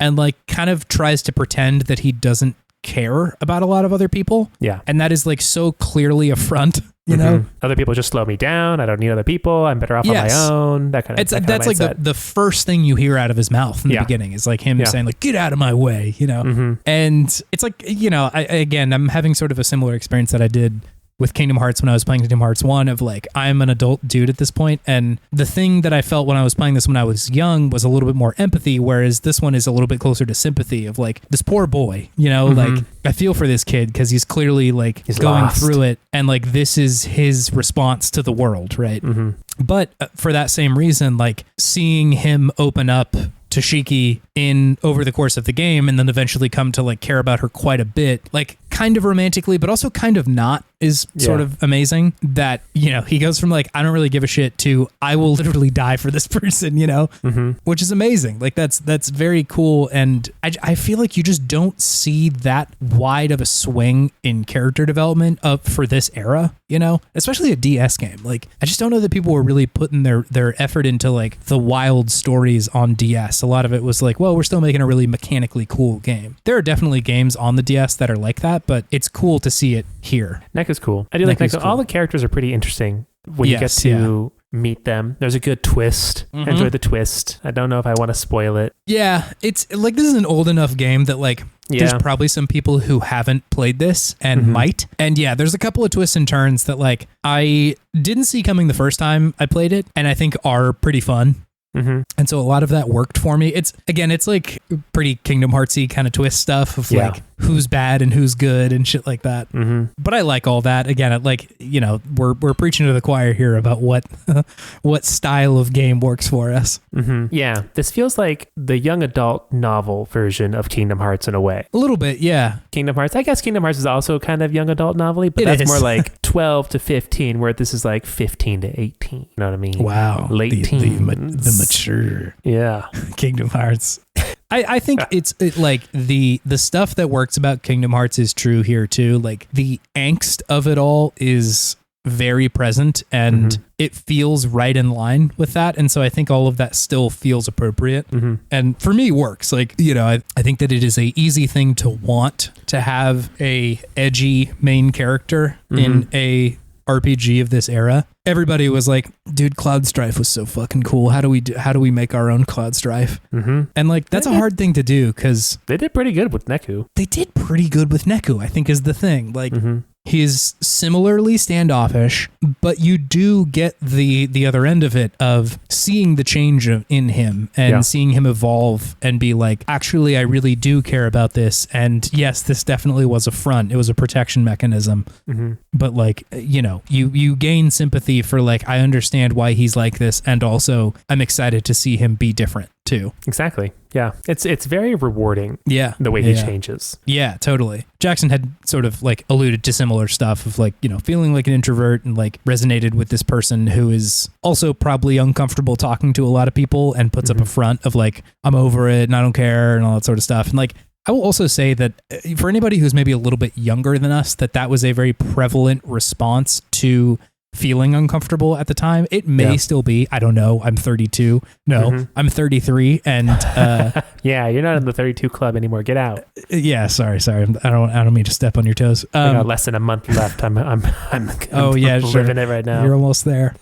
And like kind of tries to pretend that he doesn't care about a lot of other people. Yeah. And that is like so clearly a front. You know, other people just slow me down. I don't need other people. I'm better off on my own. That kind of. That's like the first thing you hear out of his mouth in the beginning is like him saying like, "Get out of my way," you know. And it's like, you know, I'm having sort of a similar experience that I did with Kingdom Hearts when I was playing Kingdom Hearts 1 of like, I'm an adult dude at this point. And the thing that I felt when I was playing this when I was young was a little bit more empathy, whereas this one is a little bit closer to sympathy of like, this poor boy, you know, like I feel for this kid because he's clearly like going lost through it. And like, this is his response to the world, right? But for that same reason, like seeing him open up to Shiki over the course of the game and then eventually come to like care about her quite a bit, like kind of romantically, but also kind of not, is sort of amazing that, you know, he goes from like, I don't really give a shit to I will literally die for this person, you know, which is amazing. Like that's very cool. And I feel like you just don't see that wide of a swing in character development for this era, you know, especially a DS game. Like I just don't know that people were really putting their effort into like the wild stories on DS. A lot of it was like, well, we're still making a really mechanically cool game. There are definitely games on the DS that are like that, but it's cool to see it here. Neku's cool. I do like Neku. Cool. All the characters are pretty interesting when you get to meet them. There's a good twist. Enjoy the twist. I don't know if I want to spoil it. Yeah, it's like this is an old enough game that like there's probably some people who haven't played this and might. And yeah, there's a couple of twists and turns that like I didn't see coming the first time I played it and I think are pretty fun. And so a lot of that worked for me. It's like pretty Kingdom Heartsy kind of twist stuff of like who's bad and who's good and shit like that. But I like all that. Again, we're preaching to the choir here about what style of game works for us. Yeah, this feels like the young adult novel version of Kingdom Hearts in a way. A little bit, yeah. Kingdom Hearts. I guess Kingdom Hearts is also kind of young adult novel-y, but that's more like 12 to 15, where this is like 15 to 18. You know what I mean? Wow. Late teens. The mature. Yeah. Kingdom Hearts. I think it's like the stuff that works about Kingdom Hearts is true here too. Like the angst of it all is very present and it feels right in line with that. And so I think all of that still feels appropriate and for me works. Like, I think that it is a easy thing to want to have a edgy main character in a RPG of this era. Everybody was like, dude, Cloud Strife was so fucking cool. How do we make our own Cloud Strife? And like, that's a hard thing to do because they did pretty good with Neku. I think is the thing. Like, he's similarly standoffish, but you do get the other end of it of seeing the change in him and seeing him evolve and be like, actually, I really do care about this. And yes, this definitely was a front. It was a protection mechanism. But like, you gain sympathy for like, I understand why he's like this. And also I'm excited to see him be different too. Exactly. Yeah. It's very rewarding. Yeah. The way he changes. Yeah, totally. Jackson had sort of like alluded to similar stuff of like, feeling like an introvert and like resonated with this person who is also probably uncomfortable talking to a lot of people and puts up a front of like, I'm over it and I don't care and all that sort of stuff. And like, I will also say that for anybody who's maybe a little bit younger than us, that was a very prevalent response to feeling uncomfortable at the time. It may still be. I don't know. I'm 32. No, I'm 33. And yeah, you're not in the 32 club anymore. Get out. Yeah, sorry. I don't mean to step on your toes. I got less than a month left. I'm living it right now. You're almost there.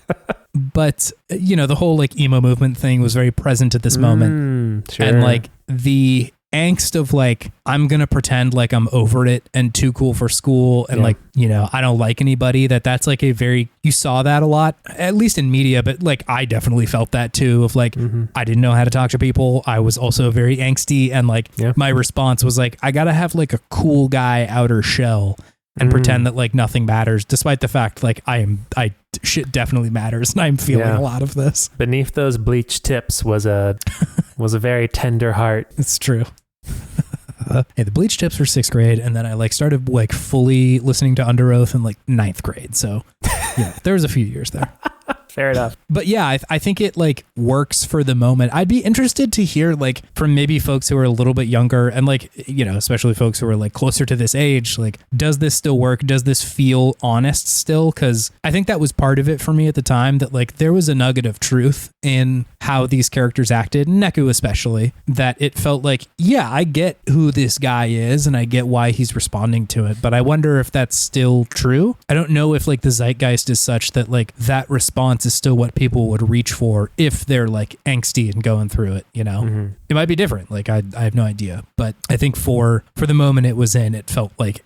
But the whole like emo movement thing was very present at this moment. Sure. And like the angst of like, I'm gonna pretend like I'm over it and too cool for school and like, I don't like anybody. That's like you saw that a lot, at least in media, but like I definitely felt that too of like, I didn't know how to talk to people. I was also very angsty and like my response was like, I gotta have like a cool guy outer shell and pretend that like nothing matters, despite the fact like shit definitely matters and I'm feeling a lot of this. Beneath those bleached tips was a very tender heart. It's true. Hey, the bleach tips were 6th grade, and then I like started like fully listening to Under Oath in like 9th grade. So there was a few years there. Fair enough. But yeah, I think it like works for the moment. I'd be interested to hear like from maybe folks who are a little bit younger and like, especially folks who are like closer to this age, like, does this still work? Does this feel honest still? Because I think that was part of it for me at the time, that like there was a nugget of truth in how these characters acted, Neku especially, that it felt like, yeah, I get who this guy is and I get why he's responding to it. But I wonder if that's still true. I don't know if like the zeitgeist is such that like that response is still what people would reach for if they're like angsty and going through it, It might be different. Like I have no idea, but I think for the moment it was in, it felt like,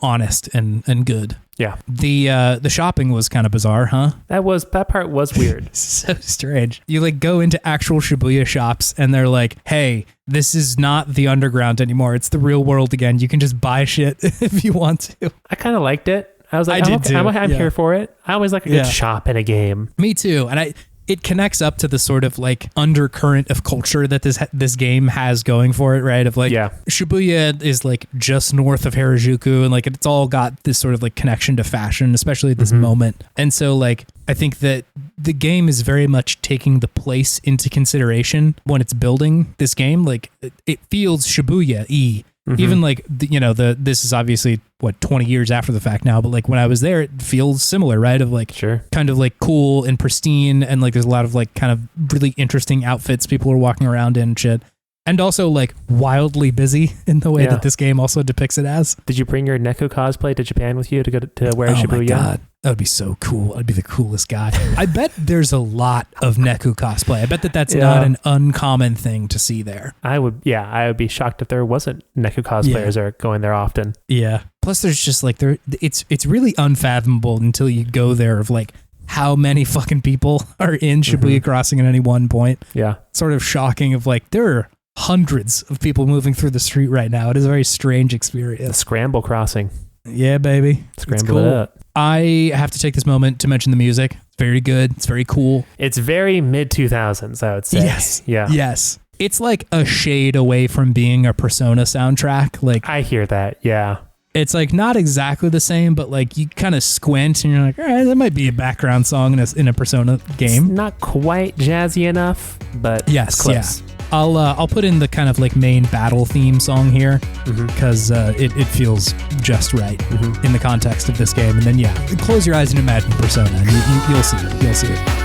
honest and good. Yeah. The shopping was kind of bizarre, huh? That part was weird. So strange. You like go into actual Shibuya shops and they're like, hey, this is not the underground anymore. It's the real world again. You can just buy shit if you want to. I kind of liked it. I was like, I'm here for it. I always like a good shop in a game. Me too. And it connects up to the sort of like undercurrent of culture that this game has going for it, right? Of like, Shibuya is like just north of Harajuku, and like it's all got this sort of like connection to fashion, especially at this moment. And so like, I think that the game is very much taking the place into consideration when it's building this game. Like it feels Shibuya-y. Even like, this is obviously 20 years after the fact now, but like when I was there, it feels similar, right? Of like, kind of like cool and pristine. And like, there's a lot of like kind of really interesting outfits people are walking around in and shit. And also like wildly busy in the way that this game also depicts it as. Did you bring your Neku cosplay to Japan with you to go to wear Shibuya? Oh my God. That would be so cool. I'd be the coolest guy. I bet there's a lot of Neku cosplay. I bet that's not an uncommon thing to see there. I would be shocked if there wasn't Neku cosplayers are going there often. Yeah. Plus there's just like it's really unfathomable until you go there of like how many fucking people are in Shibuya Crossing at any one point. Yeah. Sort of shocking of like, there are hundreds of people moving through the street right now. It is a very strange experience. Scramble Crossing. Yeah, baby. Scramble it up. I have to take this moment to mention the music. It's very good. It's very cool. It's very mid-2000s, I would say. Yes. Yeah. Yes. It's like a shade away from being a Persona soundtrack. Like, I hear that. Yeah. it's like not exactly the same, but like you kind of squint and you're like, all right, that might be a background song in a Persona game. It's not quite jazzy enough, but yes, it's close. Yeah. I'll put in the kind of like main battle theme song here because it feels just right in the context of this game. And then close your eyes and imagine Persona, and you'll see it. You'll see it.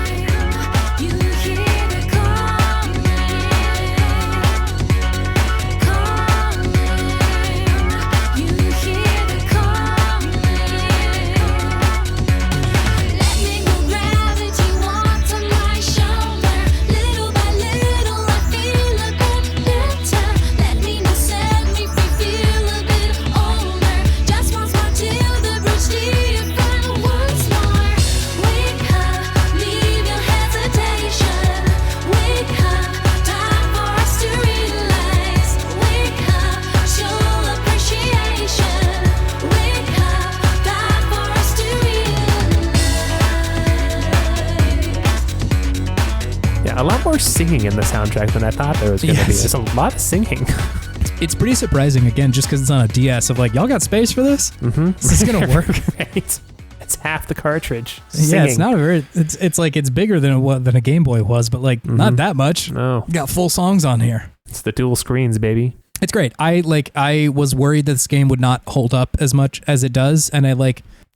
A lot more singing in the soundtrack than I thought there was going to be. There's a lot of singing. It's pretty surprising, again, just because it's on a DS of like, y'all got space for this? Is this going to work? Right. It's half the cartridge. Yeah, it's not a very, it's like, it's bigger than a Game Boy was, but like not that much. No. You got full songs on here. It's the dual screens, baby. It's great. I was worried that this game would not hold up as much as it does. And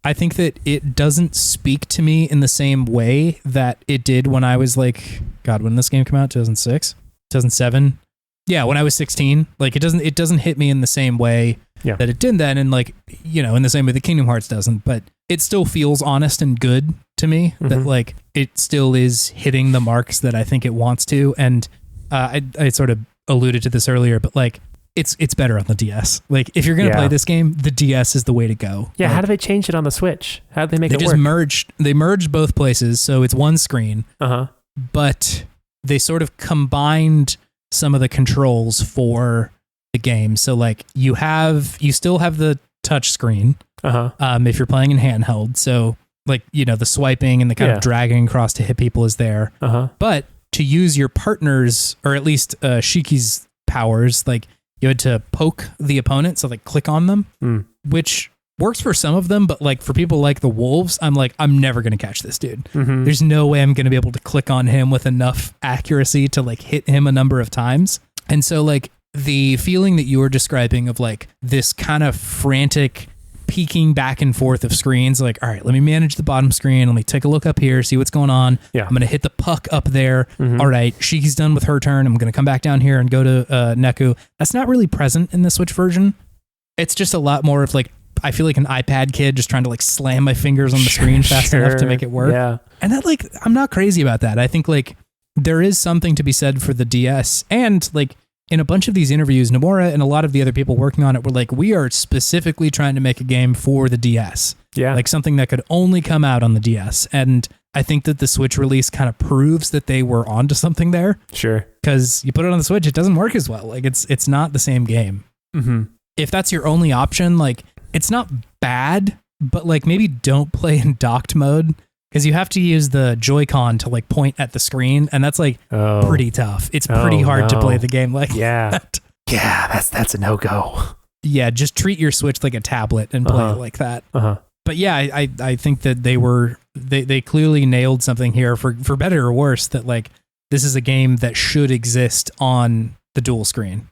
I think that it doesn't speak to me in the same way that it did when I was like, God, when this game came out, 2006, 2007. Yeah, when I was 16. Like it doesn't hit me in the same way that it did then, and like, you know, in the same way that Kingdom Hearts doesn't, but it still feels honest and good to me that like it still is hitting the marks that I think it wants to. And I sort of alluded to this earlier, but like it's better on the DS. Like if you're going to play this game, the DS is the way to go. Yeah. Like, how do they change it on the Switch? How do they make it work? They merged both places. So it's one screen, but they sort of combined some of the controls for the game. So like you still have the touch screen, if you're playing in handheld. So like, you know, the swiping and the kind of dragging across to hit people is there, but to use your partner's, or at least Shiki's powers, like you had to poke the opponent, so like click on them, which works for some of them, but like for people like the wolves, I'm like, I'm never going to catch this dude. There's no way I'm going to be able to click on him with enough accuracy to like hit him a number of times. And so like the feeling that you were describing of like this kind of frantic peeking back and forth of screens, like, all right, let me manage the bottom screen. Let me take a look up here, see what's going on. Yeah. I'm going to hit the puck up there. All right, Shiki's done with her turn. I'm going to come back down here and go to Neku. That's not really present in the Switch version. It's just a lot more of like, I feel like an iPad kid just trying to like slam my fingers on the screen fast enough to make it work. Yeah. And that like, I'm not crazy about that. I think like there is something to be said for the DS, and like, in a bunch of these interviews, Nomura and a lot of the other people working on it were like, we are specifically trying to make a game for the DS. Yeah. Like something that could only come out on the DS. And I think that the Switch release kind of proves that they were onto something there. Sure. Because you put it on the Switch, it doesn't work as well. Like it's not the same game. If that's your only option, like it's not bad, but like maybe don't play in docked mode, because you have to use the Joy-Con to like point at the screen, and that's like pretty tough. It's pretty hard to play the game like that. Yeah, that's a no-go. Yeah, just treat your Switch like a tablet and play it like that. But yeah, I think that they clearly nailed something here for better or worse, that like this is a game that should exist on the dual screen.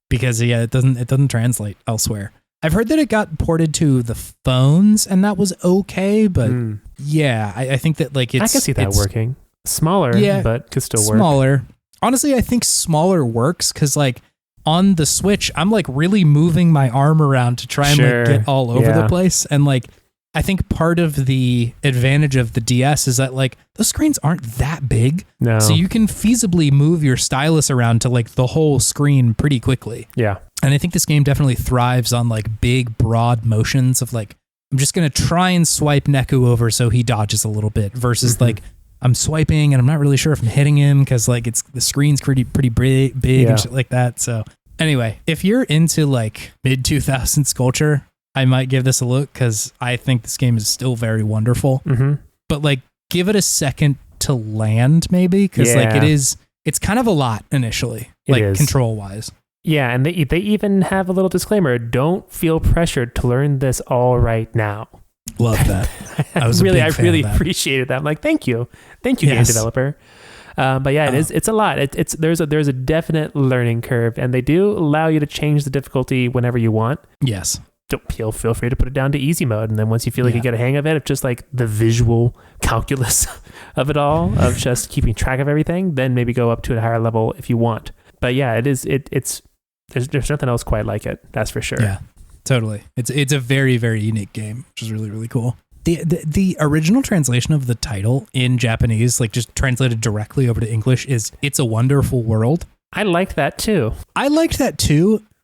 Because it doesn't translate elsewhere. I've heard that it got ported to the phones and that was okay, but I think that like I can see that working. Smaller, but could still work. Smaller. Honestly, I think smaller works because like on the Switch, I'm like really moving my arm around to try and like get all over the place. And like, I think part of the advantage of the DS is that like those screens aren't that big. No. So you can feasibly move your stylus around to like the whole screen pretty quickly. Yeah. And I think this game definitely thrives on like big, broad motions of like I'm just going to try and swipe Neku over so he dodges a little bit versus like I'm swiping and I'm not really sure if I'm hitting him because like the screen's pretty big and shit like that. So anyway, if you're into like mid 2000s culture, I might give this a look because I think this game is still very wonderful. But like give it a second to land maybe because like it's kind of a lot initially, like control wise. Yeah, and they even have a little disclaimer: don't feel pressured to learn this all right now. Love that. I really appreciated that. I'm like, thank you, game developer. But yeah, it's a lot. There's a definite learning curve, and they do allow you to change the difficulty whenever you want. Yes. Feel free to put it down to easy mode, and then once you feel like you get a hang of it, of just like the visual calculus of it all, of just keeping track of everything, then maybe go up to a higher level if you want. But yeah, it's there's nothing else quite like it. That's for sure. Yeah, totally. It's a very, very unique game, which is really, really cool. The original translation of the title in Japanese, like just translated directly over to English, is "It's a Wonderful World." I liked that too.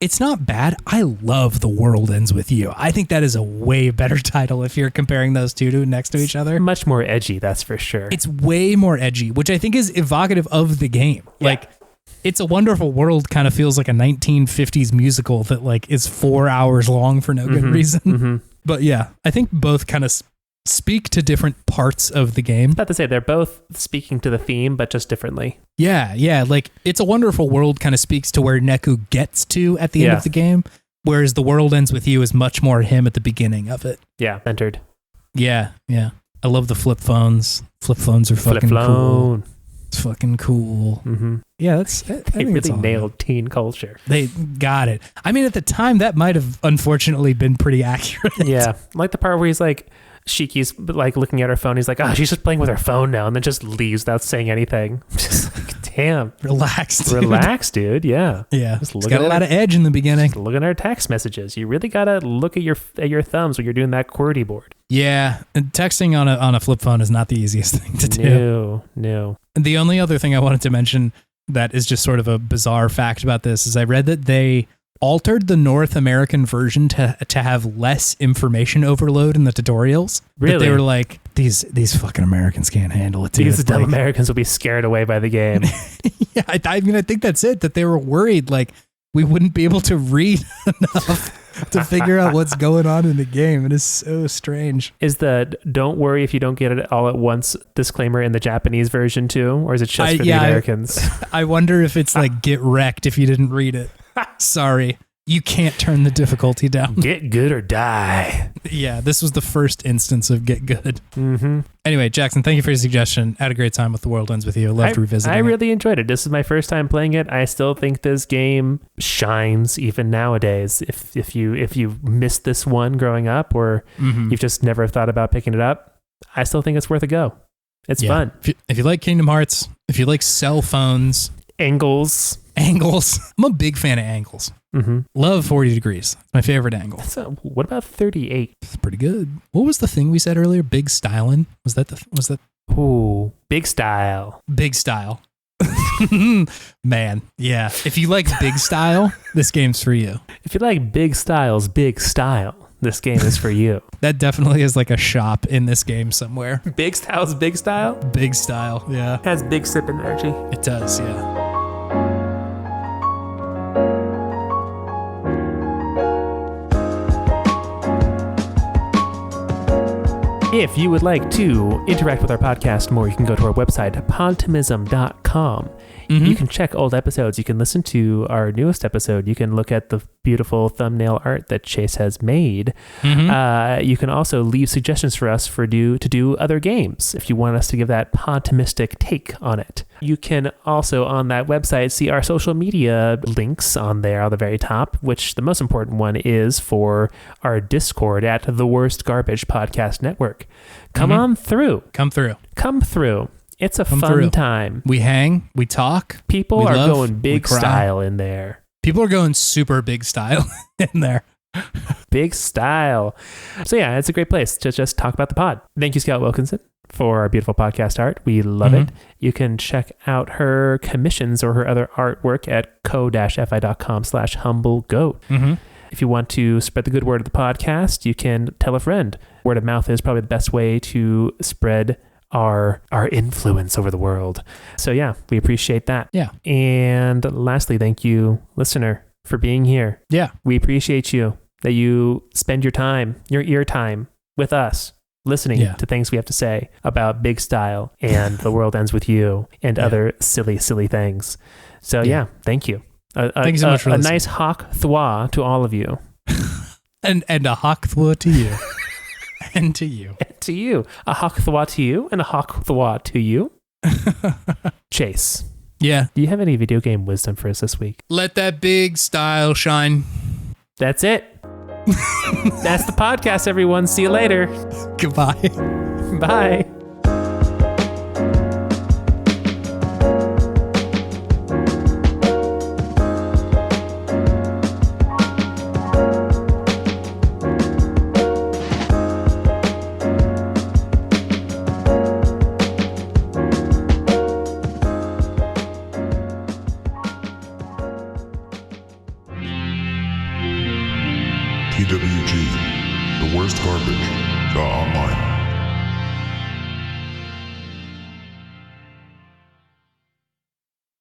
It's not bad. I love The World Ends With You. I think that is a way better title if you're comparing those two next to each other. Much more edgy, that's for sure. It's way more edgy, which I think is evocative of the game. Yeah. Like, It's a Wonderful World kind of feels like a 1950s musical that like is 4 hours long for no good reason. But yeah, I think both kind of speak to different parts of the game. About to say they're both speaking to the theme, but just differently. Yeah. Like It's a Wonderful World kind of speaks to where Neku gets to at the end of the game, whereas The World Ends With You is much more him at the beginning of it. Yeah, centered. Yeah. I love the flip phones. Flip phones are fucking cool. It's fucking cool. Yeah, they really nailed teen culture. They got it. I mean, at the time, that might have unfortunately been pretty accurate. Yeah, like the part where he's like, Shiki's like looking at her phone. He's like, she's just playing with her phone now, and then just leaves without saying anything. Just like, damn, relax, dude. Yeah. It's got a lot of edge in the beginning. Look at our text messages. You really gotta look at your thumbs when you're doing that QWERTY board. Yeah, and texting on a flip phone is not the easiest thing to do. No. And the only other thing I wanted to mention that is just sort of a bizarre fact about this is I read that they altered the North American version to have less information overload in the tutorials. Really? That they were like, these fucking Americans can't handle it. These dumb Americans will be scared away by the game. Yeah, I mean, I think that's it. That they were worried like we wouldn't be able to read enough to figure out what's going on in the game. It is so strange. Is the "don't worry if you don't get it all at once" disclaimer in the Japanese version too, or is it just for the Americans? I wonder if it's like get wrecked if you didn't read it. Sorry, you can't turn the difficulty down. Get good or die. Yeah, this was the first instance of get good. Anyway, Jackson, thank you for your suggestion. Had a great time with The World Ends With You. Loved revisiting I really enjoyed it. This is my first time playing it. I still think this game shines even nowadays. If you missed this one growing up, or you've just never thought about picking it up, I still think it's worth a go. It's fun. If you like Kingdom Hearts, if you like cell phones, angles. I'm a big fan of angles. Love 40 degrees. My favorite angle. What about 38? It's pretty good. What was the thing we said earlier? Big stylin'? Was that? Ooh, big style. Big style. Man, yeah. If you like big style, this game's for you. If you like big styles, big style, this game is for you. That definitely is like a shop in this game somewhere. Big styles, big style? Big style, yeah. It has big sip energy. It does, yeah. If you would like to interact with our podcast more, you can go to our website, podtimism.com. You can check old episodes. You can listen to our newest episode. You can look at the beautiful thumbnail art that Chase has made. You can also leave suggestions for us to do other games if you want us to give that Podtimistic take on it. You can also on that website see our social media links on there on the very top, which the most important one is for our Discord at The Worst Garbage Podcast Network. Come on through. Come through. It's a fun time. We hang, we talk. People are going big style in there. People are going super big style in there. Big style. So yeah, it's a great place to just talk about the pod. Thank you, Scout Wilkinson, for our beautiful podcast art. We love it. You can check out her commissions or her other artwork at co-fi.com/humblegoat. If you want to spread the good word of the podcast, you can tell a friend. Word of mouth is probably the best way to spread our influence over the world. So yeah, we appreciate that. Yeah. And lastly, thank you, listener, for being here. Yeah. We appreciate you, that you spend your time, your ear time with us, listening to things we have to say about Big Style and The World Ends With You and other silly, silly things. So yeah, thank you. Thank you so much for listening. A nice hoc thwa to all of you. and a hoc thwa to you. And to you. And to you. A hoc thwa to you and a hoc thwa to you. Chase. Yeah. Do you have any video game wisdom for us this week? Let that big style shine. That's it. That's the podcast, everyone. See you later. Goodbye. Bye. TWG, the worst garbage, online.